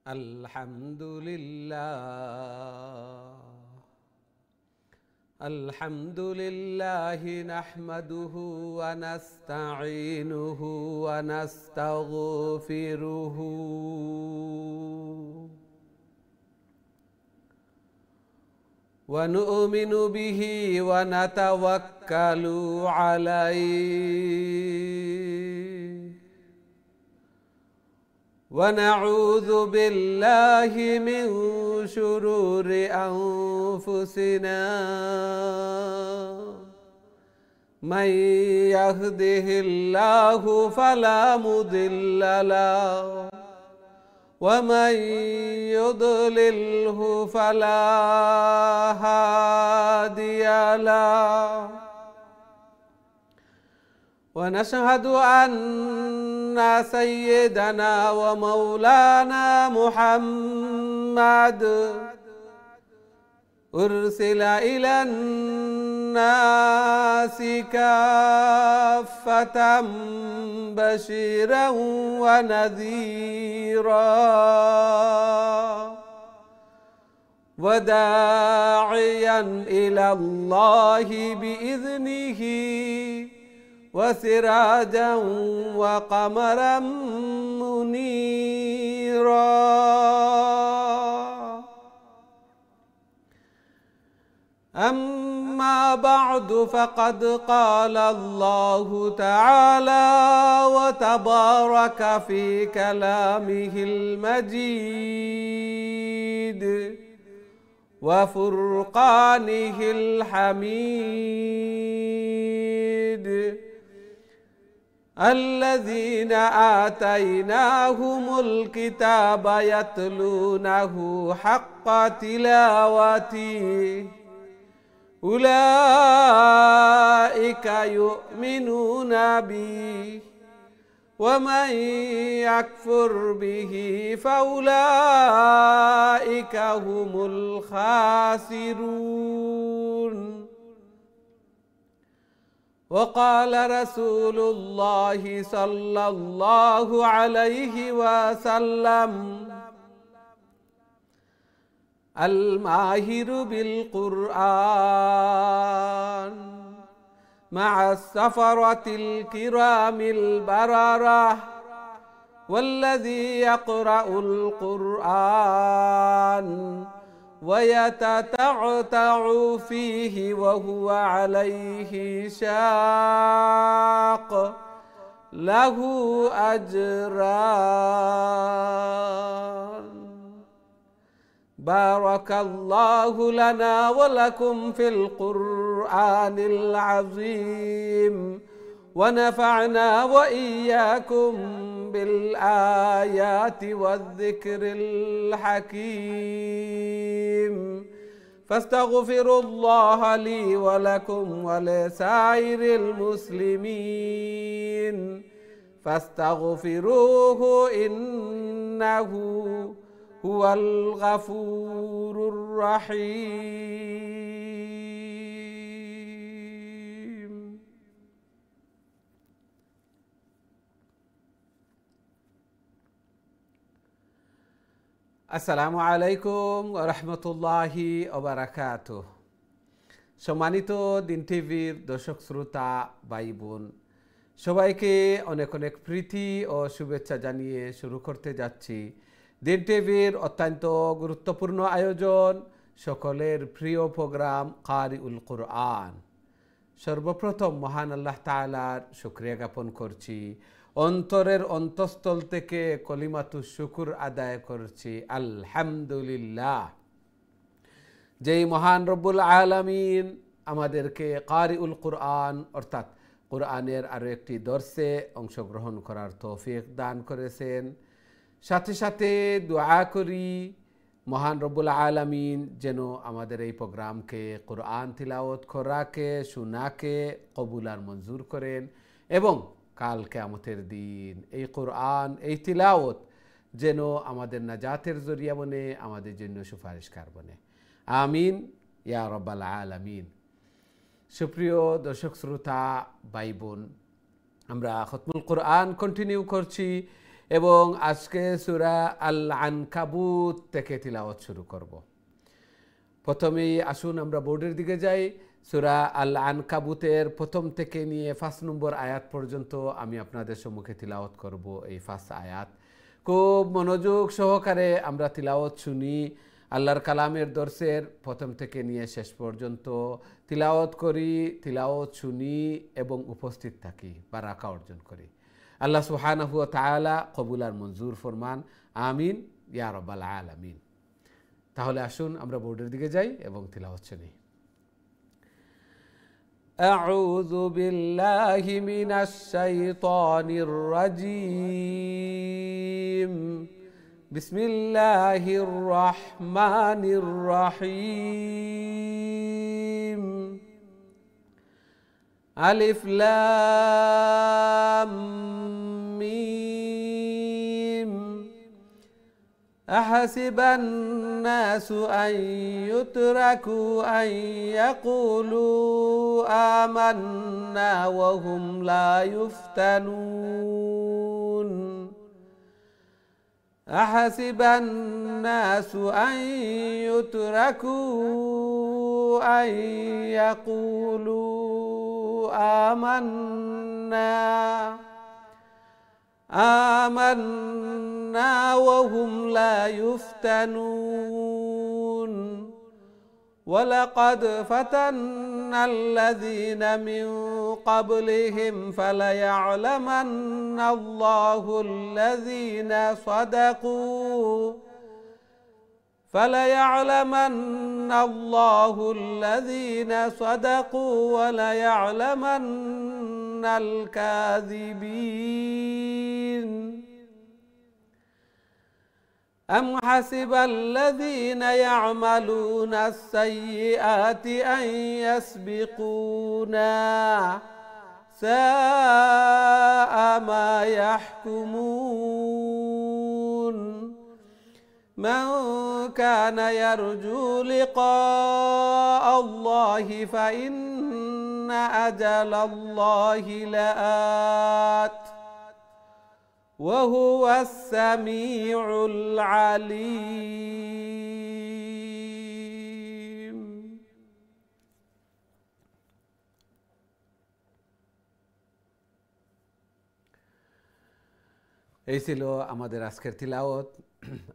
الحمد لله نحمده ونستعينه ونستغفره ونؤمن به ونتوكل عليه ونعوذ بالله من شرور أنفسنا من يهده الله فلا مضل له ومن يضلله فلا هادي له ونشهد أن سيدنا ومولانا محمد أرسل إلى الناس كافة بشيرا ونذيرا وداعيا إلى الله بإذنه وسراجا وقمرا منيرا أما بعد فقد قال الله تعالى وتبارك في كلامه المجيد وفرقانه الحميد الذين آتيناهم الكتاب يتلونه حق تلاوته أولئك يؤمنون به ومن يكفر به فأولئك هم الخاسرون وقال رسول الله صلى الله عليه وسلم الماهر بالقرآن مع السفرة الكرام البررة والذي يقرأ القرآن ويتتعتع فيه وهو عليه شاق له أجران. بارك الله لنا ولكم في القرآن العظيم ونفعنا وإياكم بالآيات والذكر الحكيم فاستغفروا الله لي ولكم ولسائر المسلمين فاستغفروه إنه هو الغفور الرحيم. আসসালামু আলাইকুম ওয়া রাহমাতুল্লাহি ওয়া বারাকাতুহু। সম্মানিত দিন টিভির দর্শক শ্রোতা ভাই বোন সবাইকে অনেক অনেক প্রীতি ও শুভেচ্ছা জানিয়ে শুরু করতে যাচ্ছি দিন টিভির অত্যন্ত গুরুত্বপূর্ণ আয়োজন সকলের প্রিয় প্রোগ্রাম কারিউল কুরআন। সর্বপ্রথম মহান আল্লাহ তাআলার শুকরিয়া জ্ঞাপন করছি, অন্তরের অন্তঃস্থল থেকে কলিমাতুশ শুকুর আদায় করছি আলহামদুলিল্লাহ। যেই মহান রব্বুল আলামিন আমাদেরকে কারিউল কুরআন অর্থাৎ কুরআনের আরও একটি দর্সে অংশগ্রহণ করার তৌফিক দান করেছেন। সাথে সাথে দোয়া করি মহান রব্বুল আলামিন যেন আমাদের এই প্রোগ্রামকে কুরআন তিলাওয়াত করাকে শোনাকে কবুল আর মঞ্জুর করেন এবং কাল কিয়ামতের দিন এই কুরআন এই তিলাওয়াত যেন আমাদের নাজাতের জরিয়া বনে, আমাদের জন্য সুপারিশকার বনে। আমিন ইয়া রাব্বাল আলামিন। সুপ্রিয় দর্শক শ্রোতা ভাই বোন, আমরা খতমুল কুরআন কন্টিনিউ করছি এবং আজকে সূরা আল আনকাবুত থেকে তিলাওয়াত শুরু করব। প্রথমেই আসুন আমরা বোর্ডের দিকে যাই। সূরা আল আনকাবুতের প্রথম থেকে নিয়ে 5 নম্বর আয়াত পর্যন্ত আমি আপনাদের সম্মুখে তিলাওয়াত করব। এই 5 আয়াত খুব মনোযোগ সহকারে আমরা তিলাওয়াত শুনি। আল্লাহর কালামের দর্শের প্রথম থেকে নিয়ে শেষ পর্যন্ত তিলাওয়াত করি, তিলাওয়াত শুনি এবং উপস্থিত থাকি, বারাকা অর্জন করি। আল্লাহ সুবহানাহু ওয়া তাআলা কবুল আর মঞ্জুর ফরমান, আমিন ইয়া রাব্বাল আলামিন। তাহলে আসুন আমরা বোর্ডের দিকে যাই এবং তিলাওয়াত শুনি। আউযু বিল্লাহি মিনাশ শাইতানির রাজীম। বিসমিল্লাহির রহমানির রহিম। আলিফ লাম মিম। أحسب الناس أن يتركوا أن يقولوا آمنا وهم لا يفتنون أحسب الناس أن يتركوا أن يقولوا آمنا وهم لا يفتنون ولقد فتنا الذين من قبلهم فليعلمن الله الذين صدقوا وليعلمن الكاذبين أم حسب الذين يعملون السيئات أن يسبقونا ساء ما يحكمون من كان يرجو لقاء الله فإن أجل الله لآت وهو السميع العليم। এই ছিল আমাদের আজকের তিলাওয়াত।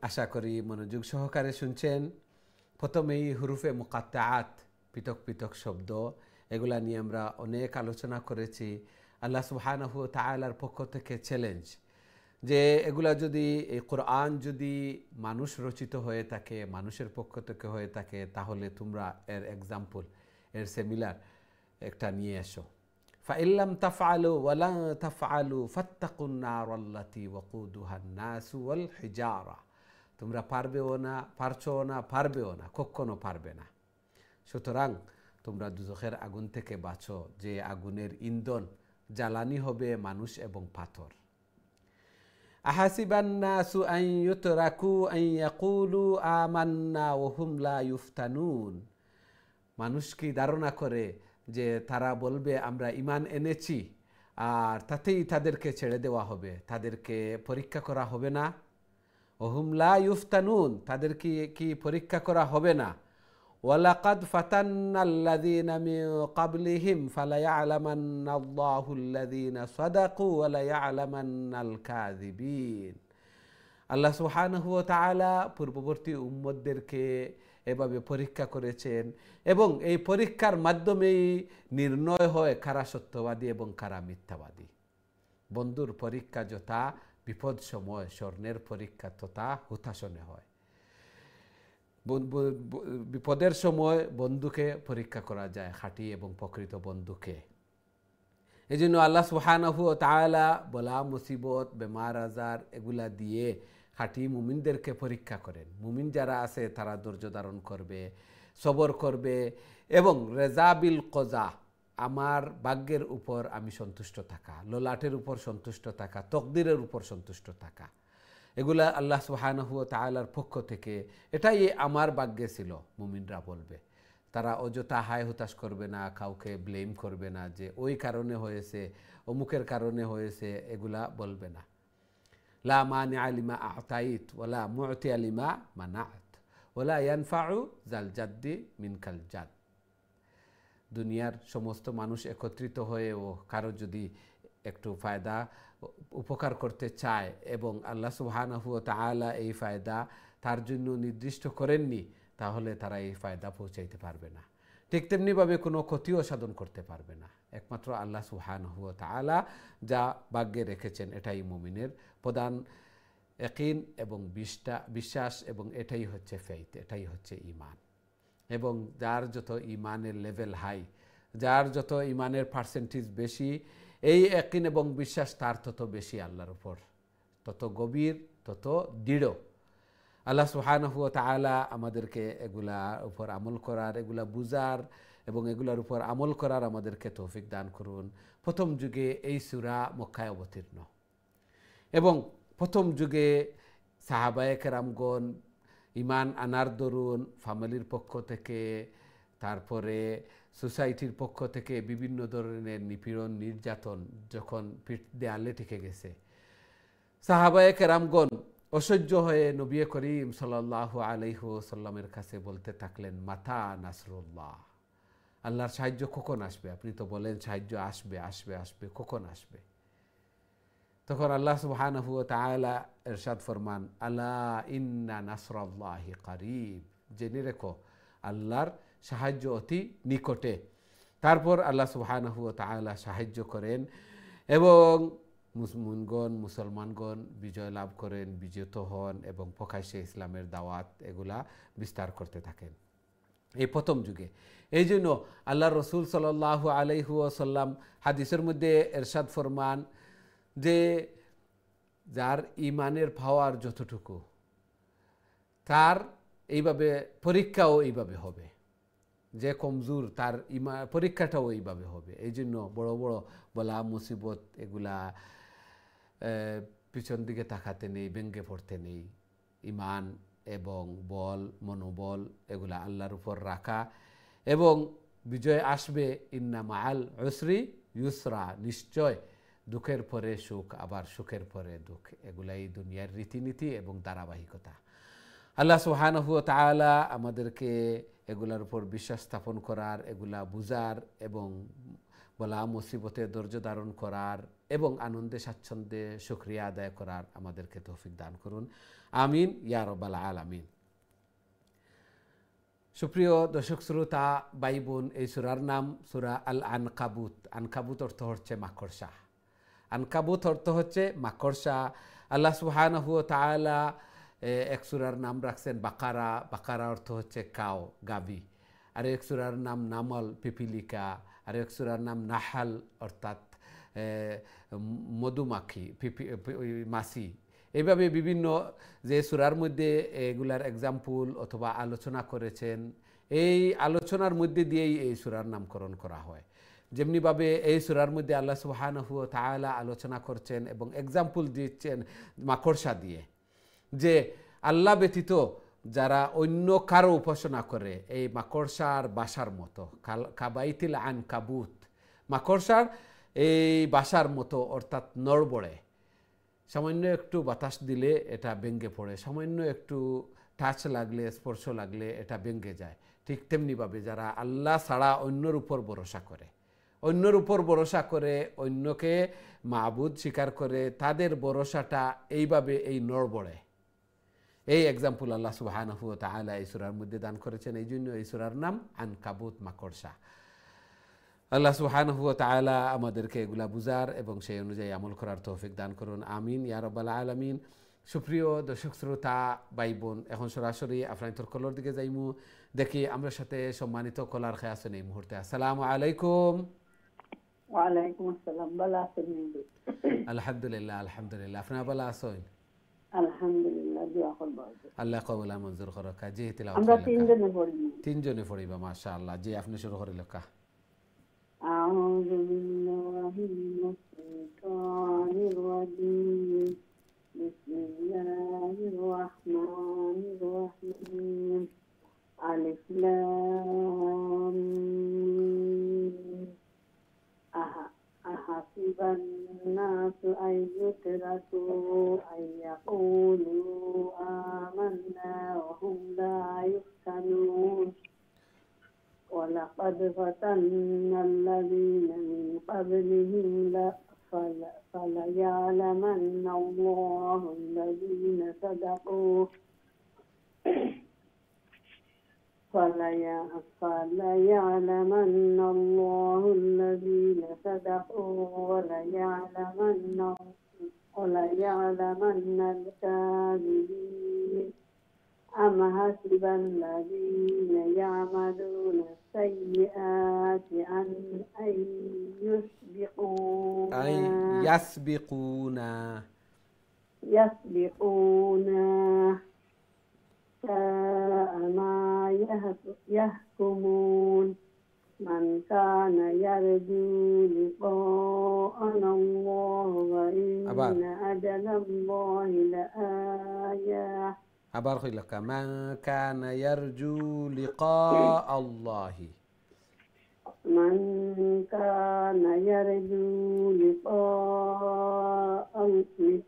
আশা করি মনোযোগ সহকারে শুনছেন। প্রথমেই হুরুফে মুকাত্তাআত, পৃথক পৃথক শব্দ, এগুলা নিয়ে আমরা অনেক আলোচনা করেছি। আল্লাহ সুবহানাহু ওয়া তাআলার পক্ষ থেকে চ্যালেঞ্জ যে এগুলা যদি, এই কোরআন যদি মানুষ রচিত হয়ে থাকে, মানুষের পক্ষ থেকে হয়ে থাকে, তাহলে তোমরা এর এক্সাম্পল, এর সিমিলার একটা নিয়ে এসো। ফাইল্লাম তাফআলু ওয়ালা তাফআলু ফাত্তাকুন নারাল্লাতী ওয়াকুদুহান নাসু ওয়াল হিজারা। তোমরা পারবেও না, পারছো না, পারবেও না, কখনো পারবে না। সুতরাং তোমরা দুজখের আগুন থেকে বাঁচো, যে আগুনের ইন্ধন জ্বালানি হবে মানুষ এবং পাথর। আহাসিবান নাসু আন ইউতরাকু আন ইয়াকুলু আমান্না ওয়া হুম লা ইফতানুন। মানুষ কি ধারণা করে যে তারা বলবে আমরা ঈমান এনেছি আর তাতেই তাদেরকে ছেড়ে দেওয়া হবে, তাদেরকে পরীক্ষা করা হবে না? ওয়া হুম লা ইফতানুন, তাদেরকে কি পরীক্ষা করা হবে না? ওয়ালাকাদ ফাতান্নাল্লাযীনা মিন ক্বাবলিহিম ফালায়া'লামান্নাল্লাহুল্লাযীনা সাদাকু ওয়া লায়া'লামান্নাল কাযিবিন। আল্লাহ সুবহানাহু ওয়া তাআলা পূর্ববর্তী উম্মতদেরকে এভাবে পরীক্ষা করেছেন এবং এই পরীক্ষার মাধ্যমেই নির্ণয় হয় কারা সত্যবাদী এবং কারা মিথ্যাবাদী। বন্ধুর পরীক্ষা যথা বিপদ সময়, স্বর্ণের পরীক্ষা তথা হুতাশনে হয়। বিপদের সময় বন্ধুকে পরীক্ষা করা যায়, খাঁটি এবং প্রকৃত বন্ধুকে। এই জন্য আল্লাহ সুবহানাহু ওয়া তাআলা বলা মুসিবত, বেমার আজার এগুলা দিয়ে খাঁটি মুমিনদেরকে পরীক্ষা করেন। মুমিন যারা আছে তারা ধৈর্য ধারণ করবে, সবর করবে এবং রেজাবিল কজা, আমার ভাগ্যের উপর আমি সন্তুষ্ট থাকা, ললাটের উপর সন্তুষ্ট থাকা, তকদিরের উপর সন্তুষ্ট থাকা, এগুলা আল্লাহ সুবহানাহু ওয়া তাআলার পক্ষ থেকে এটাই আমার ভাগ্যে ছিল, মুমিনরা বলবে। তারা অযথা হায় হুতাশ করবে না, কাউকে ব্লেম করবে না যে ওই কারণে হয়েছে, অমুকের কারণে হয়েছে, এগুলা বলবে না। লা মানিআ লিমা আ'তাইত ওয়ালা মু'তিয়া লিমা মানা'ত ওয়ালা ইয়ানফা'ু যাল জাদ্দি মিনকাল জাদ। দুনিয়ার সমস্ত মানুষ একত্রিত হয়েও কারো যদি একটু ফায়দা উপকার করতে চায় এবং আল্লাহ সুবহানাহু ওয়া তাআলা এই ফায়দা তার জন্য নির্দিষ্ট করেননি, তাহলে তারা এই ফায়দা পৌঁছাইতে পারবে না। ঠিক তেমনিভাবে কোনো ক্ষতিও সাধন করতে পারবে না। একমাত্র আল্লাহ সুবহানাহু ওয়া তাআলা যা ভাগ্যে রেখেছেন এটাই মুমিনের প্রধান ইয়াকিন এবং বিশ্বাস, এবং এটাই হচ্ছে ফেইথ, এটাই হচ্ছে ঈমান। এবং যার যত ঈমানের লেভেল হাই, যার যত ঈমানের পার্সেন্টেজ বেশি, এই ইয়াকিন এবং বিশ্বাস তার তত বেশি আল্লাহর উপর, তত গভীর, তত দৃঢ়। আল্লাহ সুবহানাহু ওয়া তাআলা আমাদেরকে এগুলার উপর আমল করার, এগুলা বুঝার এবং এগুলার উপর আমল করার আমাদেরকে তৌফিক দান করুন। প্রথম যুগে এই সূরা মক্কায় অবতীর্ণ এবং প্রথম যুগে সাহাবায়ে কেরামগণ ঈমান আনার দরুন ফ্যামিলির পক্ষ থেকে, তারপরে সোসাইটির পক্ষ থেকে বিভিন্ন ধরনের নিপীড়ন নির্যাতন যখন পিঠ দেয়ালে ঠেকে গেছে, সাহাবায়ে কেরামগণ অসহ্য হয়ে নবী করিম সাল্লাল্লাহু আলাইহি ওয়াসাল্লামের কাছে বলতে থাকলেন, মাতা নাসরুল্লাহ, আল্লাহর সাহায্য কখন আসবে? আপনি তো বলেন সাহায্য আসবে আসবে আসবে, কখন আসবে? তখন আল্লাহ সুবহানাহু ওয়া তাআলা ইরশাদ ফরমান, আলা ইন্না নাসরাল্লাহি কারীব, জেনে রেখো আল্লাহর সাহায্য অতি নিকটে। তারপর আল্লাহ সুবহানাহু ওয়া তাআলা সাহায্য করেন এবং মুসলমানগণ বিজয় লাভ করেন, বিজেত হন এবং প্রকাশ্যে ইসলামের দাওয়াত এগুলা বিস্তার করতে থাকেন এই প্রথম যুগে। এই জন্য আল্লাহ রসুল সাল্লাল্লাহু আলাইহি ওয়াসাল্লাম হাদিসের মধ্যে ইরশাদ ফরমান যে যার ঈমানের পাওয়ার যতটুকু, তার এইভাবে পরীক্ষাও এইভাবে হবে, যে কমজোর তার পরীক্ষাটাও এইভাবে হবে। এই জন্য বড় বড় বলা মুসিবত এগুলা পিছন দিকে তাকাতে নেই, ব্যঙ্গে পড়তে নেই। ঈমান এবং বল, মনোবল এগুলা আল্লাহর উপর রাখা এবং বিজয় আসবে। ইন্না মাআল উসরি ইউসরা, নিশ্চয় দুঃখের পরে সুখ, আবার সুখের পরে দুঃখ, এগুলাই দুনিয়ার রীতিনীতি এবং ধারাবাহিকতা। আল্লাহ সুবহানাহু ওয়া তাআলা আমাদেরকে এগুলার উপর বিশ্বাস স্থাপন করার, এগুলা বুঝার এবং বলা মুসিবতে ধৈর্য ধারণ করার এবং আনন্দে স্বাচ্ছন্দ্যে শুকরিয়া আদায় করার আমাদেরকে তৌফিক দান করুন, আমিন ইয়া রাব্বাল আলামিন। সুপ্রিয় দর্শক শ্রোতা ভাই বোন, এই সূরার নাম সূরা আল আনকাবুত। আনকাবুত অর্থ হচ্ছে মাকড়সা। আনকাবুত অর্থ হচ্ছে মাকড়সা। আল্লাহ সুবহানাহু ওয়া তাআলা এক সূরার নাম রাখছেন বাকারা। বাকারা অর্থ হচ্ছে কাও, গাবি। আর এক সূরার নাম নামল, পিপিলিকা। আর এক সূরার নাম নাহাল অর্থাৎ মধুমাখি, মাছি। এইভাবে বিভিন্ন যে সূরার মধ্যে এগুলার এক্সাম্পল অথবা আলোচনা করেছেন, এই আলোচনার মধ্যে দিয়েই এই সূরার নামকরণ করা হয়। যেমনিভাবে এই সূরার মধ্যে আল্লাহ সুবহানাহু ওয়া তাআলা আলোচনা করছেন এবং এক্সাম্পল দিচ্ছেন মাকড়সা দিয়ে, যে আল্লাহ ব্যতীত যারা অন্য কারো উপাসনা করে এই মাকড়সার বাসার মতো, কাবাইতিল আনকাবুত, মাকড়সার এই বাসার মতো, অর্থাৎ নড়বড়ে। সামান্য একটু বাতাস দিলে এটা ভেঙে পড়ে, সামান্য একটু টাচ লাগলে, স্পর্শ লাগলে এটা ভেঙে যায়। ঠিক তেমনিভাবে যারা আল্লাহ ছাড়া অন্যর উপর ভরসা করে, অন্যর উপর ভরসা করে, অন্যকে মাবুদ স্বীকার করে, তাদের ভরসাটা এইভাবে এই নড়বড়ে। এই এক্সাম্পল আল্লাহ সুবহানাহু ওয়া তাআলা এই সূরার মধ্যে দান করেছেন। এই জন্য এই সূরার নাম আনকাবুত, মাকড়সা। আল্লাহ সুবহানাহু ওয়া তাআলা আমাদেরকে এগুলা বুঝার এবং সেই অনুযায়ী আমল করার তৌফিক দান করুন, আমিন ইয়া রাব্বাল আলামিন। সুপ্রিয় দর্শক শ্রোতা ভাই বোন, এখন সরাসরি আপনার কলর দিকে যাইমু। দেখি আমরা সাথে সম্মানিত কলার খেয়ে আছেন এই মুহূর্তে। আসসালামু আলাইকুম। ওয়ালাইকুম আসসালাম। ভালো আছেন? আলহামদুলিল্লাহ, আলহামদুলিল্লাহ। আপনারা ভালো আছেন? আলহামদুলিল্লাহ, দোয়া করব। আল্লাহ কবুল মঞ্জুর করুক। জি তিলাওয়াত আমরা তিনজনে পড়ি। তিনজনে পড়িবা, মাশাআল্লাহ। জি আপনি শুরু করে লেখা। আউযু বিল্লাহি মিনাশ শাইতানির রাজীম। বিসমিল্লাহির রাহমানির রাহিম। আলিফ লাম মিম। أحسب الناس أن يتركوا أن قد فتنا الذين من قبلهم فليعلمن الله الذين صدقوا فليعلمن الله الذين صدقوا وليعلمن الكاذبين. أم حسب الذين يعملون السيئات أن يسبقونا ساء ما يحكمون. من كان يرجو لقاءنا الله وإن أجل الله لآية. أبارك لك. من كان يرجو لقاء الله. من كان يرجو لقاء الله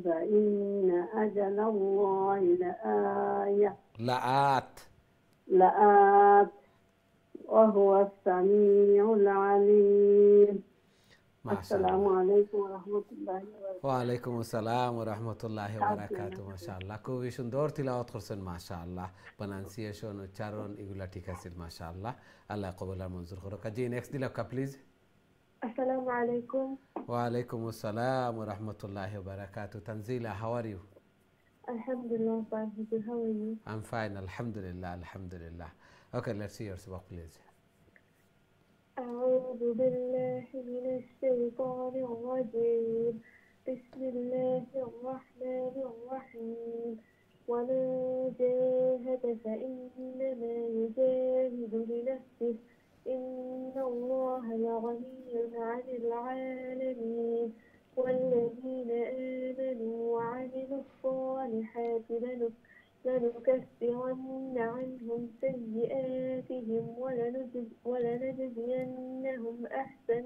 فإن أجل الله لآت وهو السميع العليم. السلام عليكم ورحمة الله وبركاته. وعليكم السلام ورحمة الله وبركاته. ما شاء الله খুবই সুন্দর তিলাওয়াত করছেন মাশাআল্লাহ। প্রনাউন্সিয়েশন উচ্চারণ এগুলা ঠিক আছে মাশাআল্লাহ। আল্লাহ কবুল আর মঞ্জুর করুক। জি next দিলাকা please. Assalamu alaikum. وعليكم السلام ورحمة الله وبركاته. Tanzila, how are you? Alhamdulillah, fine. How are you? I'm fine, alhamdulillah. Okay, let's see your sabak please. أعوذ بالله من الشيطان الرجيم. بسم الله الرحمن الرحيم. ومن جاهد فإنما يجاهد لنفسه إن الله لغني عن العالمين. والذين آمنوا وعملوا الصالحات لنكفرن عنهم سيئاتهم ولنجزينهم أحسن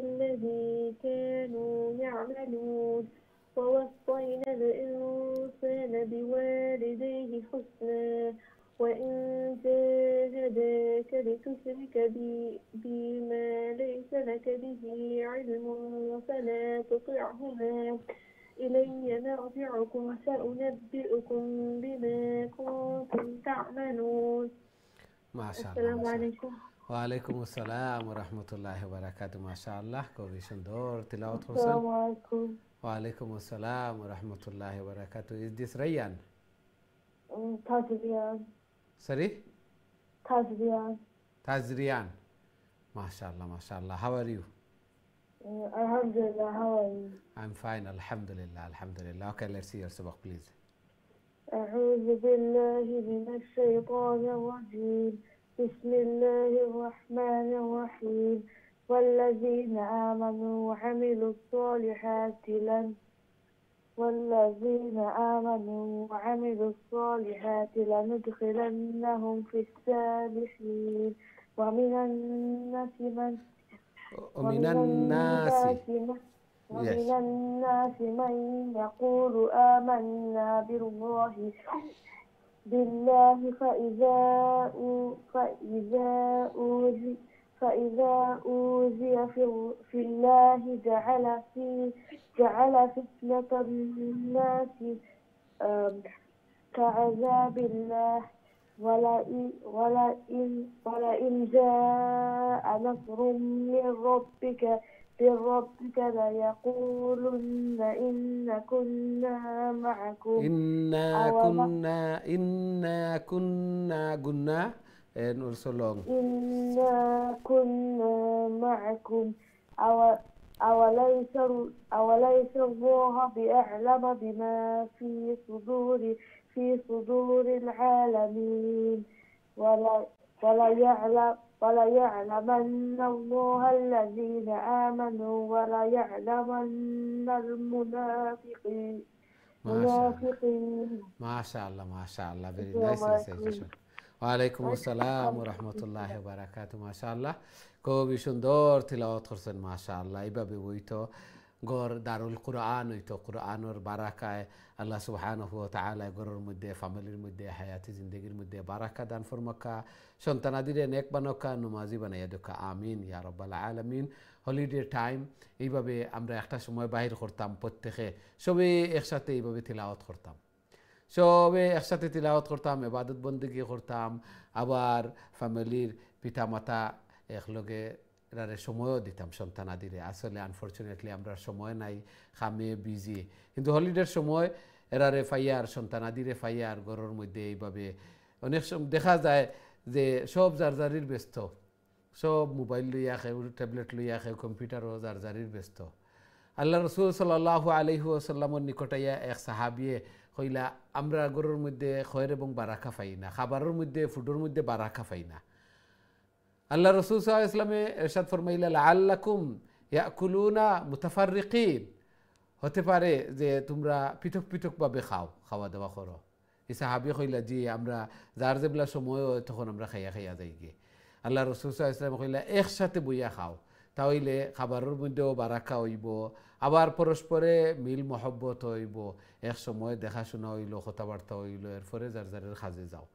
الذي كانوا يعملون. ووصينا الإنسان بوالديه حسنا وإن جاهداك لتشرك بما ليس لك به علم فلا تطعهما إلي مرجعكم فأنبئكم بما كنتم تعملون. ما شاء الله. السلام عليكم. وعليكم السلام ورحمة الله وبركاته. ما شاء الله খুবই সুন্দর তিলাওয়াত করছেন। السلام عليكم. وعليكم السلام ورحمة الله وبركاته. Is this Rayyan? Tazriyan. Sorry? Tazriyan. MashaAllah. How are you? Alhamdulillah, how are you? I'm fine, alhamdulillah. Okay, let's see your sabak please. أعوذ بالله من الشيطان الرجيم. بسم الله الرحمن الرحيم. والذين آمنوا وعملوا الصالحات لندخلنهم في الصالحين. ومن الناس من يقول آمنا بالله فإذا أوذي في الله جعل فتنة الناس كعذاب الله. ولئن جاء نصر من ربك ليقولن إنا كنا معكم. إنا كنا نرسلون. إنا كنا معكم أوليس الله بأعلم بما في صدور العالمين. وليعلمن الله الذين آمنوا وليعلمن المنافقين. ما شاء الله. Very nice recitation. وعليكم السلام ورحمة الله وبركاته. ما شاء الله খুবই সুন্দর তিলাওয়াত করছেন মাশাআল্লাহ। এইভাবে বইতো গড় দারুল কুরআন হইতো কুরআনের বারাকায় আল্লাহ সুবহানাহু ওয়া তাআলা গড়ের মধ্যে ফ্যামিলির মধ্যে হায়াতি জিন্দেগির মধ্যে বারাকা দান ফরমাকা সন্তানাদিরে নেক বানকা নমাজি বানাইয়া দেখা আমিন ইয়া রাব্বাল আলামিন হলিডে টাইম এইভাবে আমরা একটা সময় বাহির করতাম প্রত্যেকে সবে একসাথে এইভাবে তিলাওয়াত করতাম সবে একসাথে তিলাওয়াত করতাম ইবাদত বন্দেগী করতাম আবার ফ্যামিলির পিতামাতা একলগে এরারে সময়ও দিতাম সন্তানাদিরে আসলে আনফর্চুনেটলি আমরা সময় নাই খামে বিজি কিন্তু হলিডের সময় এরারে ফাইয়ার সন্তানাদিরে ফাইয়ার ঘরের মধ্যে এইভাবে অনেক দেখা যায় যে সব জারজারির ব্যস্ত সব মোবাইল লইয়া কেউ ট্যাবলেট লইয়া কেউ কম্পিউটারও জারজারির ব্যস্ত আল্লাহ রসুল সাল্লাল্লাহু আলাইহি ওয়াসাল্লামের নিকটাইয়া এক সাহাবিয়ে কইলা আমরা ঘরের মধ্যে খয়ের এবং বারাকা পাই না খাবারের মধ্যে ফুডের মধ্যে বারাকা পাই না আল্লাহ রসুল সাল্লাল্লাহু আলাইহি ওয়াসাল্লামে ইরশাদ ফরমাইলা লাআল্লাকুম ইয়াকুলুনা মুতাফাররিকিন হতে পারে যে তোমরা পৃথক পৃথকভাবে খাওয়া দাওয়া করো এই সাহাবি কইলা জি আমরা যার যেগুলা সময় হয় তখন আমরা খাইয়া যাই গিয়ে আল্লাহ রসুল সাল্লাল্লাহু আলাইহি ওয়াসাল্লাম কইলা একসাথে বইয়া খাও তাহলে খাবারের মধ্যেও বারাকা হইব আবার পরস্পরে মিল মহব্বত হইব এক সময় দেখাশোনা হইল কথাবার্তা হইল এরপরে যার যারের কাজে যাও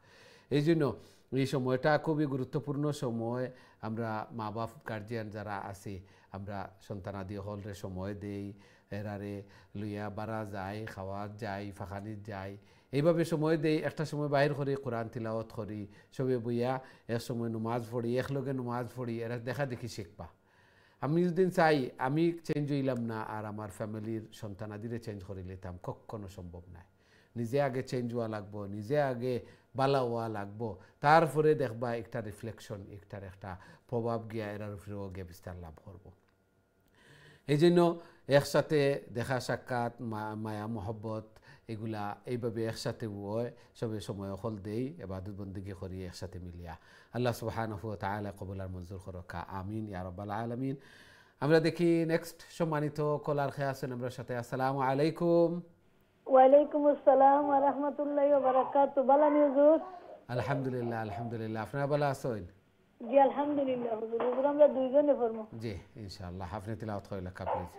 এই জন্য এই সময়টা খুবই গুরুত্বপূর্ণ সময় আমরা মা বাপ গার্জিয়ান যারা আছি আমরা সন্তানাদি হলরে সময় দেই এরারে লইয়া বাড়া যায় খাওয়া যায় ফাঁকানিত যায় এইভাবে সময় দেই একটা সময় বাহির করি কোরআন তিলাওয়াত করি সবে বইয়া এক সময় নমাজ পড়ি একলগে নমাজ পড়ি এরা দেখা দেখি শিখবা আমি যদি চাই আমি চেঞ্জ হইলাম না আর আমার ফ্যামিলির সন্তানাদিরে চেঞ্জ করে নিতাম কখনো সম্ভব নয় নিজে আগে চেঞ্জ হওয়া লাগবো নিজে আগে বালা হওয়া লাগবো তারপরে দেখবা একটা রিফ্লেকশন একটার একটা প্রভাব গিয়া এরার উপরেও গিয়ে বিস্তার লাভ করবো এই জন্য একসাথে দেখা সাক্ষাৎ মায়া মহব্বত এগুলা এইভাবে একসাথে হয় সবে সময় হল দেই ইবাদত বন্দেগী করি একসাথে মিলিয়া আল্লাহ সুবহানাহু ওয়া তাআলা কবুল আর মঞ্জুর করকা আমিন ইয়া রাব্বাল আলামিন আমরা দেখি নেক্সট সম্মানিত কলার খেয়ে আছেন আমরা সাথে আসসালামু আলাইকুম ওয়ালাইকুম আসসালাম ওয়া রাহমাতুল্লাহি ওয়া বারাকাতুহু বালানি হুজুর আলহামদুলিল্লাহ আলহামদুলিল্লাহ আপনারা ভালো আছেন জি আলহামদুলিল্লাহ হুজুর আমরা দুইজনে ফরমু জি ইনশাআল্লাহ আপনি তিলাওয়াত কইলা প্লিজ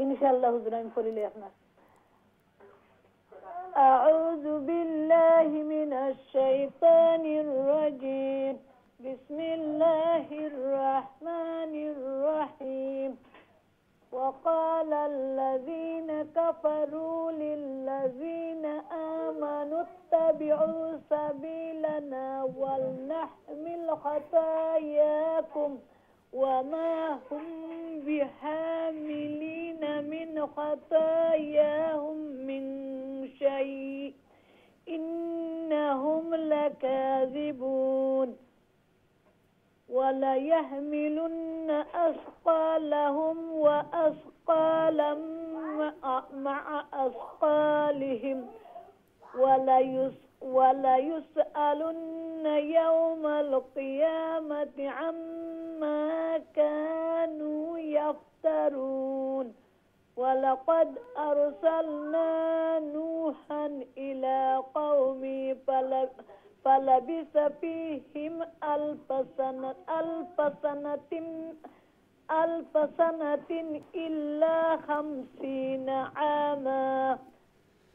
ইনশাআল্লাহ হুজুর আমি পড়িলে আপনার أعوذ بالله من الشيطان الرجيم بسم الله الرحمن الرحيم وقال الذين كفروا للذين آمنوا اتبعوا سبيلنا ولنحمل خطاياكم وما هم بحاملين من خطاياهم من شيء إنهم لكاذبون وليحملن أثقالهم وأثقالا مع أثقالهم وليسألن يوم القيامة عما كانوا يفترون ولقد أرسلنا نوحا إلى قومه فلبث فيهم ألف سنة إلا 50 عاما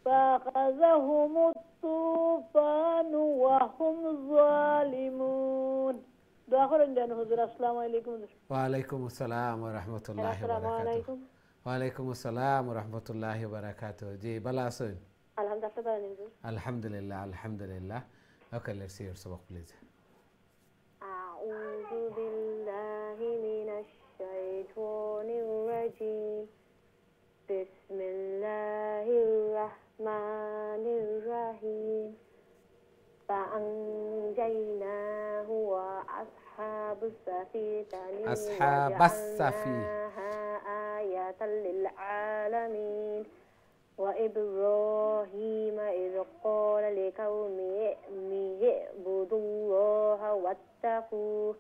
فأخذهم الطوفان وهم ظالمون دعاء رنجان حضور السلام عليكم وعليكم السلام ورحمة الله وبركاته وعليكم السلام ورحمة الله وبركاته جي بلا سن الحمد لله الحمد لله Okay, let's see your sabak please. أعوذ بالله من الشيطان الرجيم بسم الله الرحمن الرحيم فأنجيناه وأصحاب السفينة وجعلناها آية للعالمين وإبراهيم إذ قال لقومه اعبدوا الله واتقوه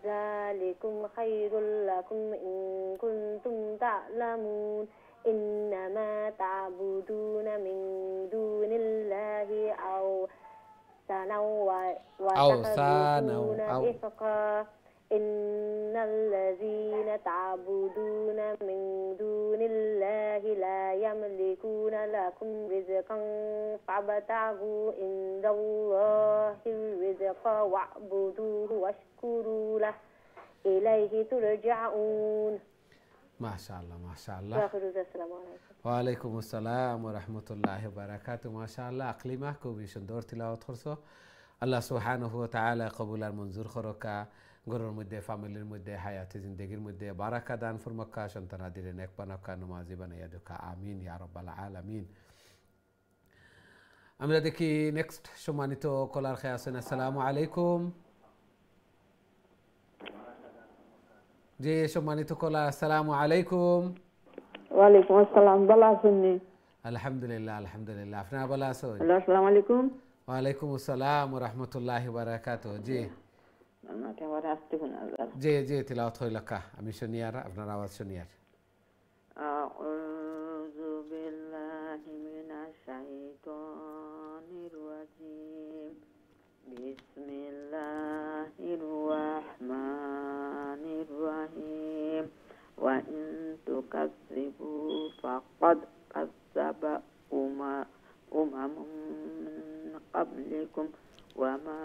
ذلكم خير لكم إن كنتم تعلمون إنما تعبدون من دون الله أوثانا وتخذون إفكا إن الذين تعبدون من دون الله لا يملكون لكم رزقا فابتغوا عند الله الرزق واعبدوه واشكروا له إليه ترجعون. ما شاء الله ما شاء الله. السلام عليكم. وعليكم السلام ورحمة الله وبركاته. ما شاء الله أقليمه كوبيشن دور تلاوت خرصو الله سبحانه وتعالى قبول المنظور خروكا غرور مدة فاميلي مدة حياة زندگی مدة بركة دان فرمكا شنتنا دير نك بنكا نمازي بنا يدك آمين يا رب العالمين. আমরা দেখি নেক্সট সম্মানিত কলার খেয়ে আছেন। আসসালামু আলাইকুম। জি সম্মানিত কলার, আসসালামু আলাইকুম। ওয়ালাইকুম আসসালাম, ভালো আছেন? আলহামদুলিল্লাহ আলহামদুলিল্লাহ, আপনারা ভালো আছেন? আসসালামু আলাইকুম। ওয়ালাইকুম আসসালাম ওয়া রাহমাতুল্লাহি ওয়া বারাকাতুহু। জি জি জি তিলাওয়াত হইল কা, আমি শুনি আর আপনার আওয়াজ শুনি আর। আউযু বিল্লাহি মিনাশ শাইতানির রাজিম। বিসমিল্লাহির রাহমানির রাহিম। ওয়া ইন তুকাযযিবু ফাকাদ কাযযাবা উমামুম মিন ক্বাবলিকুম ওয়া মা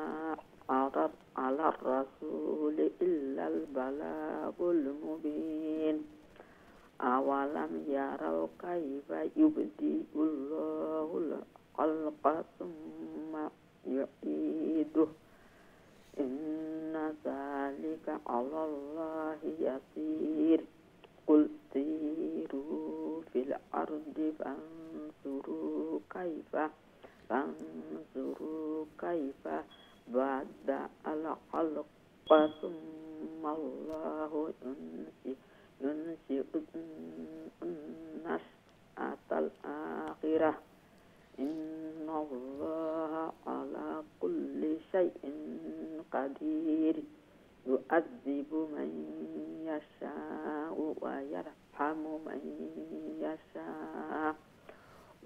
على الرسول إلا البلاغ المبين. أولم يروا كيف يبدئ الله الخلق ثم يعيده إن ذلك على الله يسير. قل سيروا في الأرض فانظروا كيف بدأ الخلق ثم الله ينشئ النشأة الآخرة إن الله على كل شيء قدير. يعذب من يشاء ويرحم من يشاء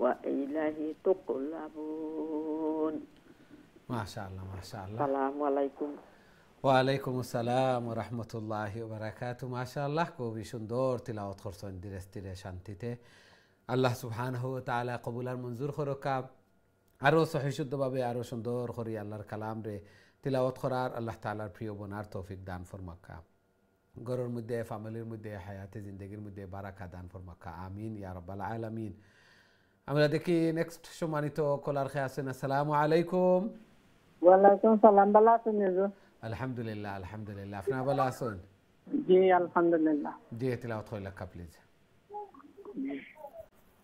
وإليه تقلبون. মাশাআল্লাহ মাশাআল্লাহ। আসসালামু আলাইকুম। ওয়ালাইকুম আসসালাম ওয়া রাহমাতুল্লাহি ওয়া বারাকাতুহু। মাশাআল্লাহ, খুবই সুন্দর তিলাওয়াত করছেন ধীরে স্থিরে শান্তিতে। আল্লাহ সুবহানাহু ওয়া তাআলা কবুল আর মঞ্জুর করুকা। আরও সহিশুদ্ধভাবে আরও সুন্দর করে আল্লাহর কালাম রে তিলাওয়াত করার আল্লাহ তাআলার প্রিয় বনার তৌফিক দান ফরমাক্কা। ঘরের মধ্যে ফ্যামিলির মধ্যে হায়াতে জিন্দগির মধ্যে বারাকা দান ফরমাক্কা, আমিন ইয়া রাব্বাল আলামিন। আমরা দেখি নেক্সট সম্মানিত কলার খেয়ে আছেন। আসসালামু আলাইকুম। ওয়ালাইকুম সালাম, ভালো আছেন? আলহামদুলিল্লাহ আলহামদুলিল্লাহ, আপনারা ভালো আছেন? জি আলহামদুলিল্লাহ। জি তিলাওয়াত হইল কা প্লিজ।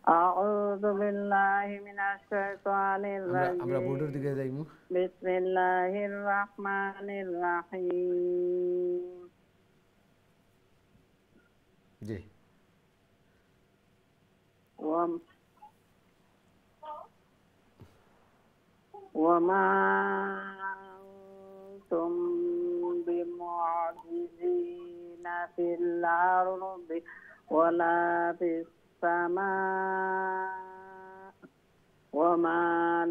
আউযু বিল্লাহি মিনাশ শাইতানির রাজিম। আমরা বোর্ডের দিকে যাইমু। বিসমিল্লাহির রাহমানির রাহিম। জি وما أنتم بمعجزين في الأرض ولا في السماء وما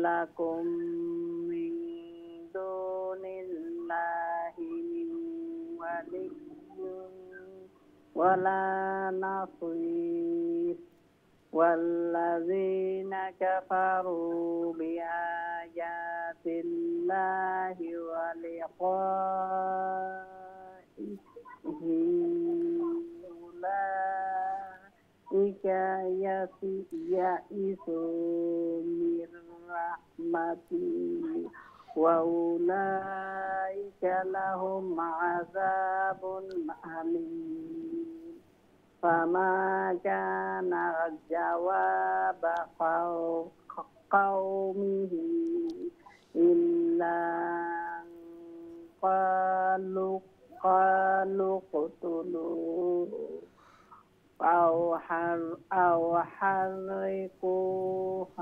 لكم من دون الله من ولي ولا نصير. والذين كفروا بآيات الله ولقائه أولئك يئسوا من رحمتي وأولئك لهم عذاب أليم. فما كان جواب قومه إلا قالوا اقتلوه أو حرقوه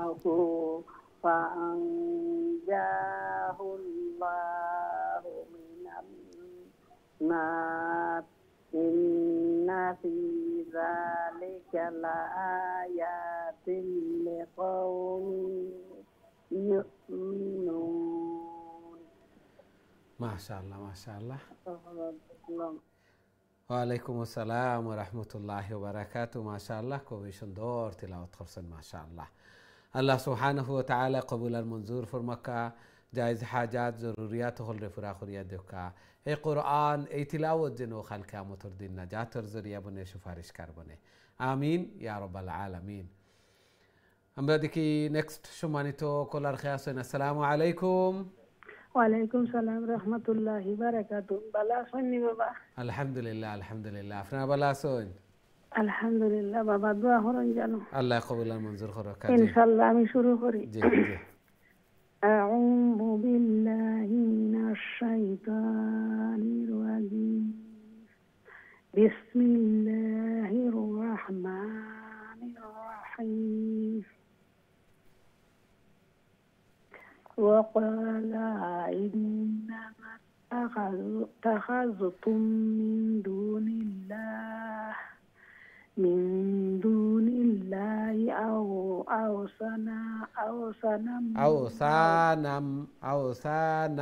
فأنجاه الله من النار. إن في ذلك لآيات لقوم يؤمنون. মাশাআল্লাহ মাশাআল্লাহ। ওয়ালাইকুম আসসালাম ওয়া রাহমাতুল্লাহি ওয়া বারাকাতুহু। মাশাআল্লাহ, খুবই সুন্দর তিলাওয়াত করছেন মাশাআল্লাহ। আল্লাহ সুবহানাহু ওয়া তাআলা কবুল আর মঞ্জুর ফরমাকা, জায়েজ হাজাত জরুরিয়াত হলরে পুরা করিয়া দেখা। এই কোরআন এই তিলাওয়াত যেন কাল কিয়ামতের দিন নাজাতের জরিয়া বনে, সুপারিশকার বনে। আমিন ইয়া রাব্বাল আলামিন। আমরা দেখি নেক্সট সম্মানিত কলার খেয়ে আছেন। আসসালামু আলাইকুম। ওয়ালাইকুম সালাম রহমতুল্লাহি বারাকাতু। ভালো আছেন নি বাবা? আলহামদুলিল্লাহ আলহামদুলিল্লাহ, আপনারা ভালো আছেন? আলহামদুলিল্লাহ বাবা, দোয়া করুন জানো। আল্লাহ কবুল আর মঞ্জুর করুক। ইনশাআল্লাহ আমি শুরু করি। জি জি। أعوذ بالله من الشيطان الرجيم. بسم الله الرحمن الرحيم. وقال إنما اتخذتم من دون الله أوثانا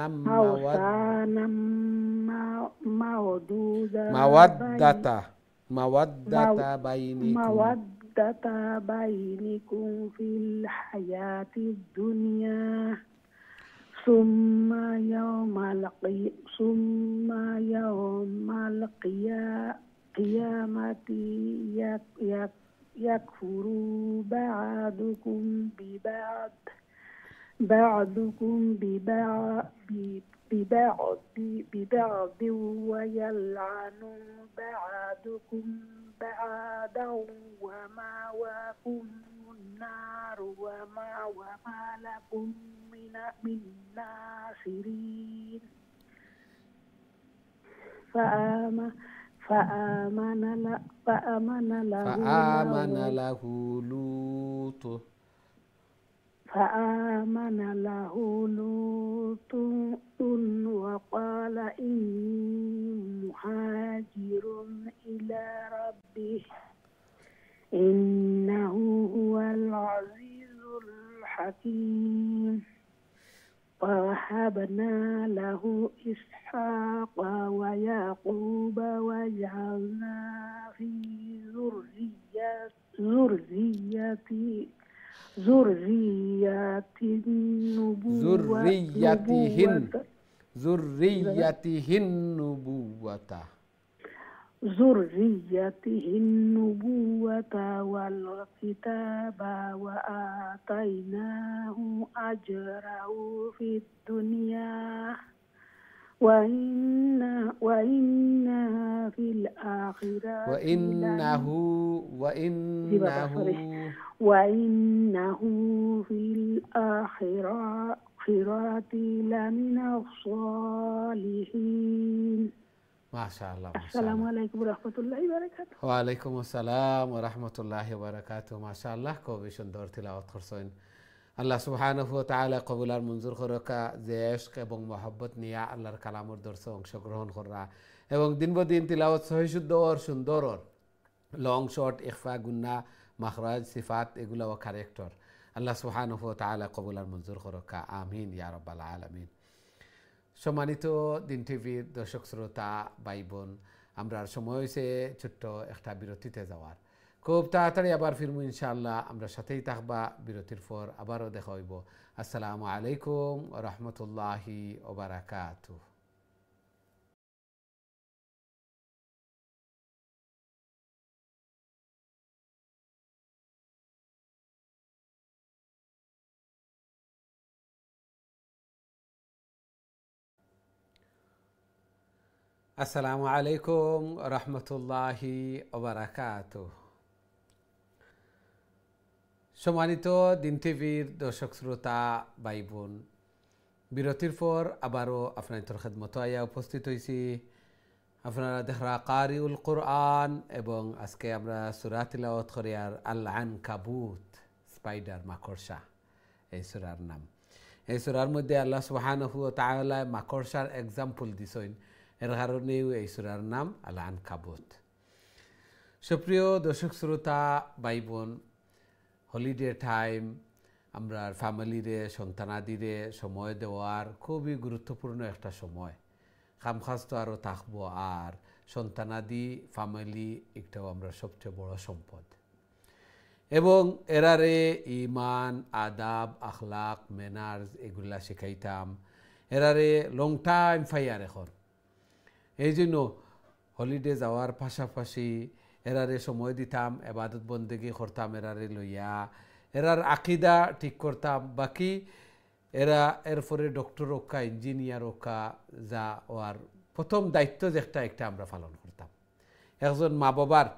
مودة بينكم في الحياة الدنيا ثم يوم القيامة يكفر بعضكم ببعض ويلعن بعضكم بعضا ومأواكم النار وما لكم من ناصرين. فآمن له لوط وقال إني مهاجر إلى ربه إنه هو العزيز الحكيم. ووهبنا له إسحاق ويعقوب وجعلنا في ذريته النبوة والكتاب وآتيناه أجره في الدنيا وإنه في الآخرة لمن الصالحين. মাশাআল্লাহ। আসসালামু আলাইকুম রহমতুল্লাহি বারাকাতুহু। ওয়ালাইকুম আসসালাম ওয়া রাহমাতুল্লাহি ওয়া বারাকাতুহু। মাশাআল্লাহ, খুবই সুন্দর তিলাওয়াত করছেন। আল্লাহ সুবহানাহু ওয়া তাআলা কবুল আর মঞ্জুর করুকা। যে ইশক এবং মহব্বত নিয়ে আল্লাহর কালামের দর্শে অংশগ্রহণ করা এবং দিনবদিন তিলাওয়াত সহি শুদ্ধ আর সুন্দর লং শর্ট ইখফা গুন্না মাখরাজ সিফাত এগুলো কারেক্টর। আল্লাহ সুবহানাহু ওয়া তাআলা কবুল আর মঞ্জুর করুকা। আমিন ইয়া রাব্বাল আলামিন। সম্মানিত দিন টিভির দর্শক শ্রোতা ভাই বোন, আমরা সময় হয়েছে ছোট্ট একটা বিরতিতে যাওয়ার। খুব তাড়াতাড়ি আবার ফিরবো ইনশাআল্লাহ। আমরা সাথেই থাকবা। বিরতির পর আবারও দেখা হইব। আসসালামু আলাইকুম ওয়া রাহমাতুল্লাহি ওয়া বারাকাতুহু। আসসালামু আলাইকুম রহমতুল্লাহি ওবারাকাতুহু। সম্মানিত দিন টিভির দর্শক শ্রোতা ভাই বোন, বিরতির পর আবারও আপনাদের খেদমত আয়া উপস্থিত হয়েছি। আপনারা দেখরা কারিউল কোরআন এবং আজকে আমরা সূরা তিলাওয়াত করি আর আল আনকাবুত, স্পাইডার মাকড়সা এই সূরার নাম। এই সূরার মধ্যে আল্লাহ সুবহানাহু ওয়া তাআলা মাকড়সার এক্সাম্পল দিছেন, এর কারণেও এই সূরার নাম আল আনকাবুত। সুপ্রিয় দর্শক শ্রোতা ভাই বোন, হলিডে টাইম আমরা ফ্যামিলিরে সন্তানাদিরে সময় দেওয়ার খুবই গুরুত্বপূর্ণ একটা সময়। খামখাজ তো আরও থাকবো। আর সন্তানাদি ফ্যামিলি একটাও আমরা সবচেয়ে বড় সম্পদ। এবং এরারে ইমান, আদাব, আখলাক, ম্যানার্স এগুলা শিখাইতাম। এরারে লং টাইম ফাইয়ার এখন। এই জন্য হলিডে যাওয়ার পাশাপাশি এরারে সময় দিতাম, এবাদত বন্দেগি করতাম এরারে লইয়া, এরার আকিদা ঠিক করতাম। বাকি এরা এরপরে ডক্টর হোকা, ইঞ্জিনিয়ার হোকা, যা ওর প্রথম দায়িত্ব যেটা একটা আমরা পালন করতাম। একজন মা বাবার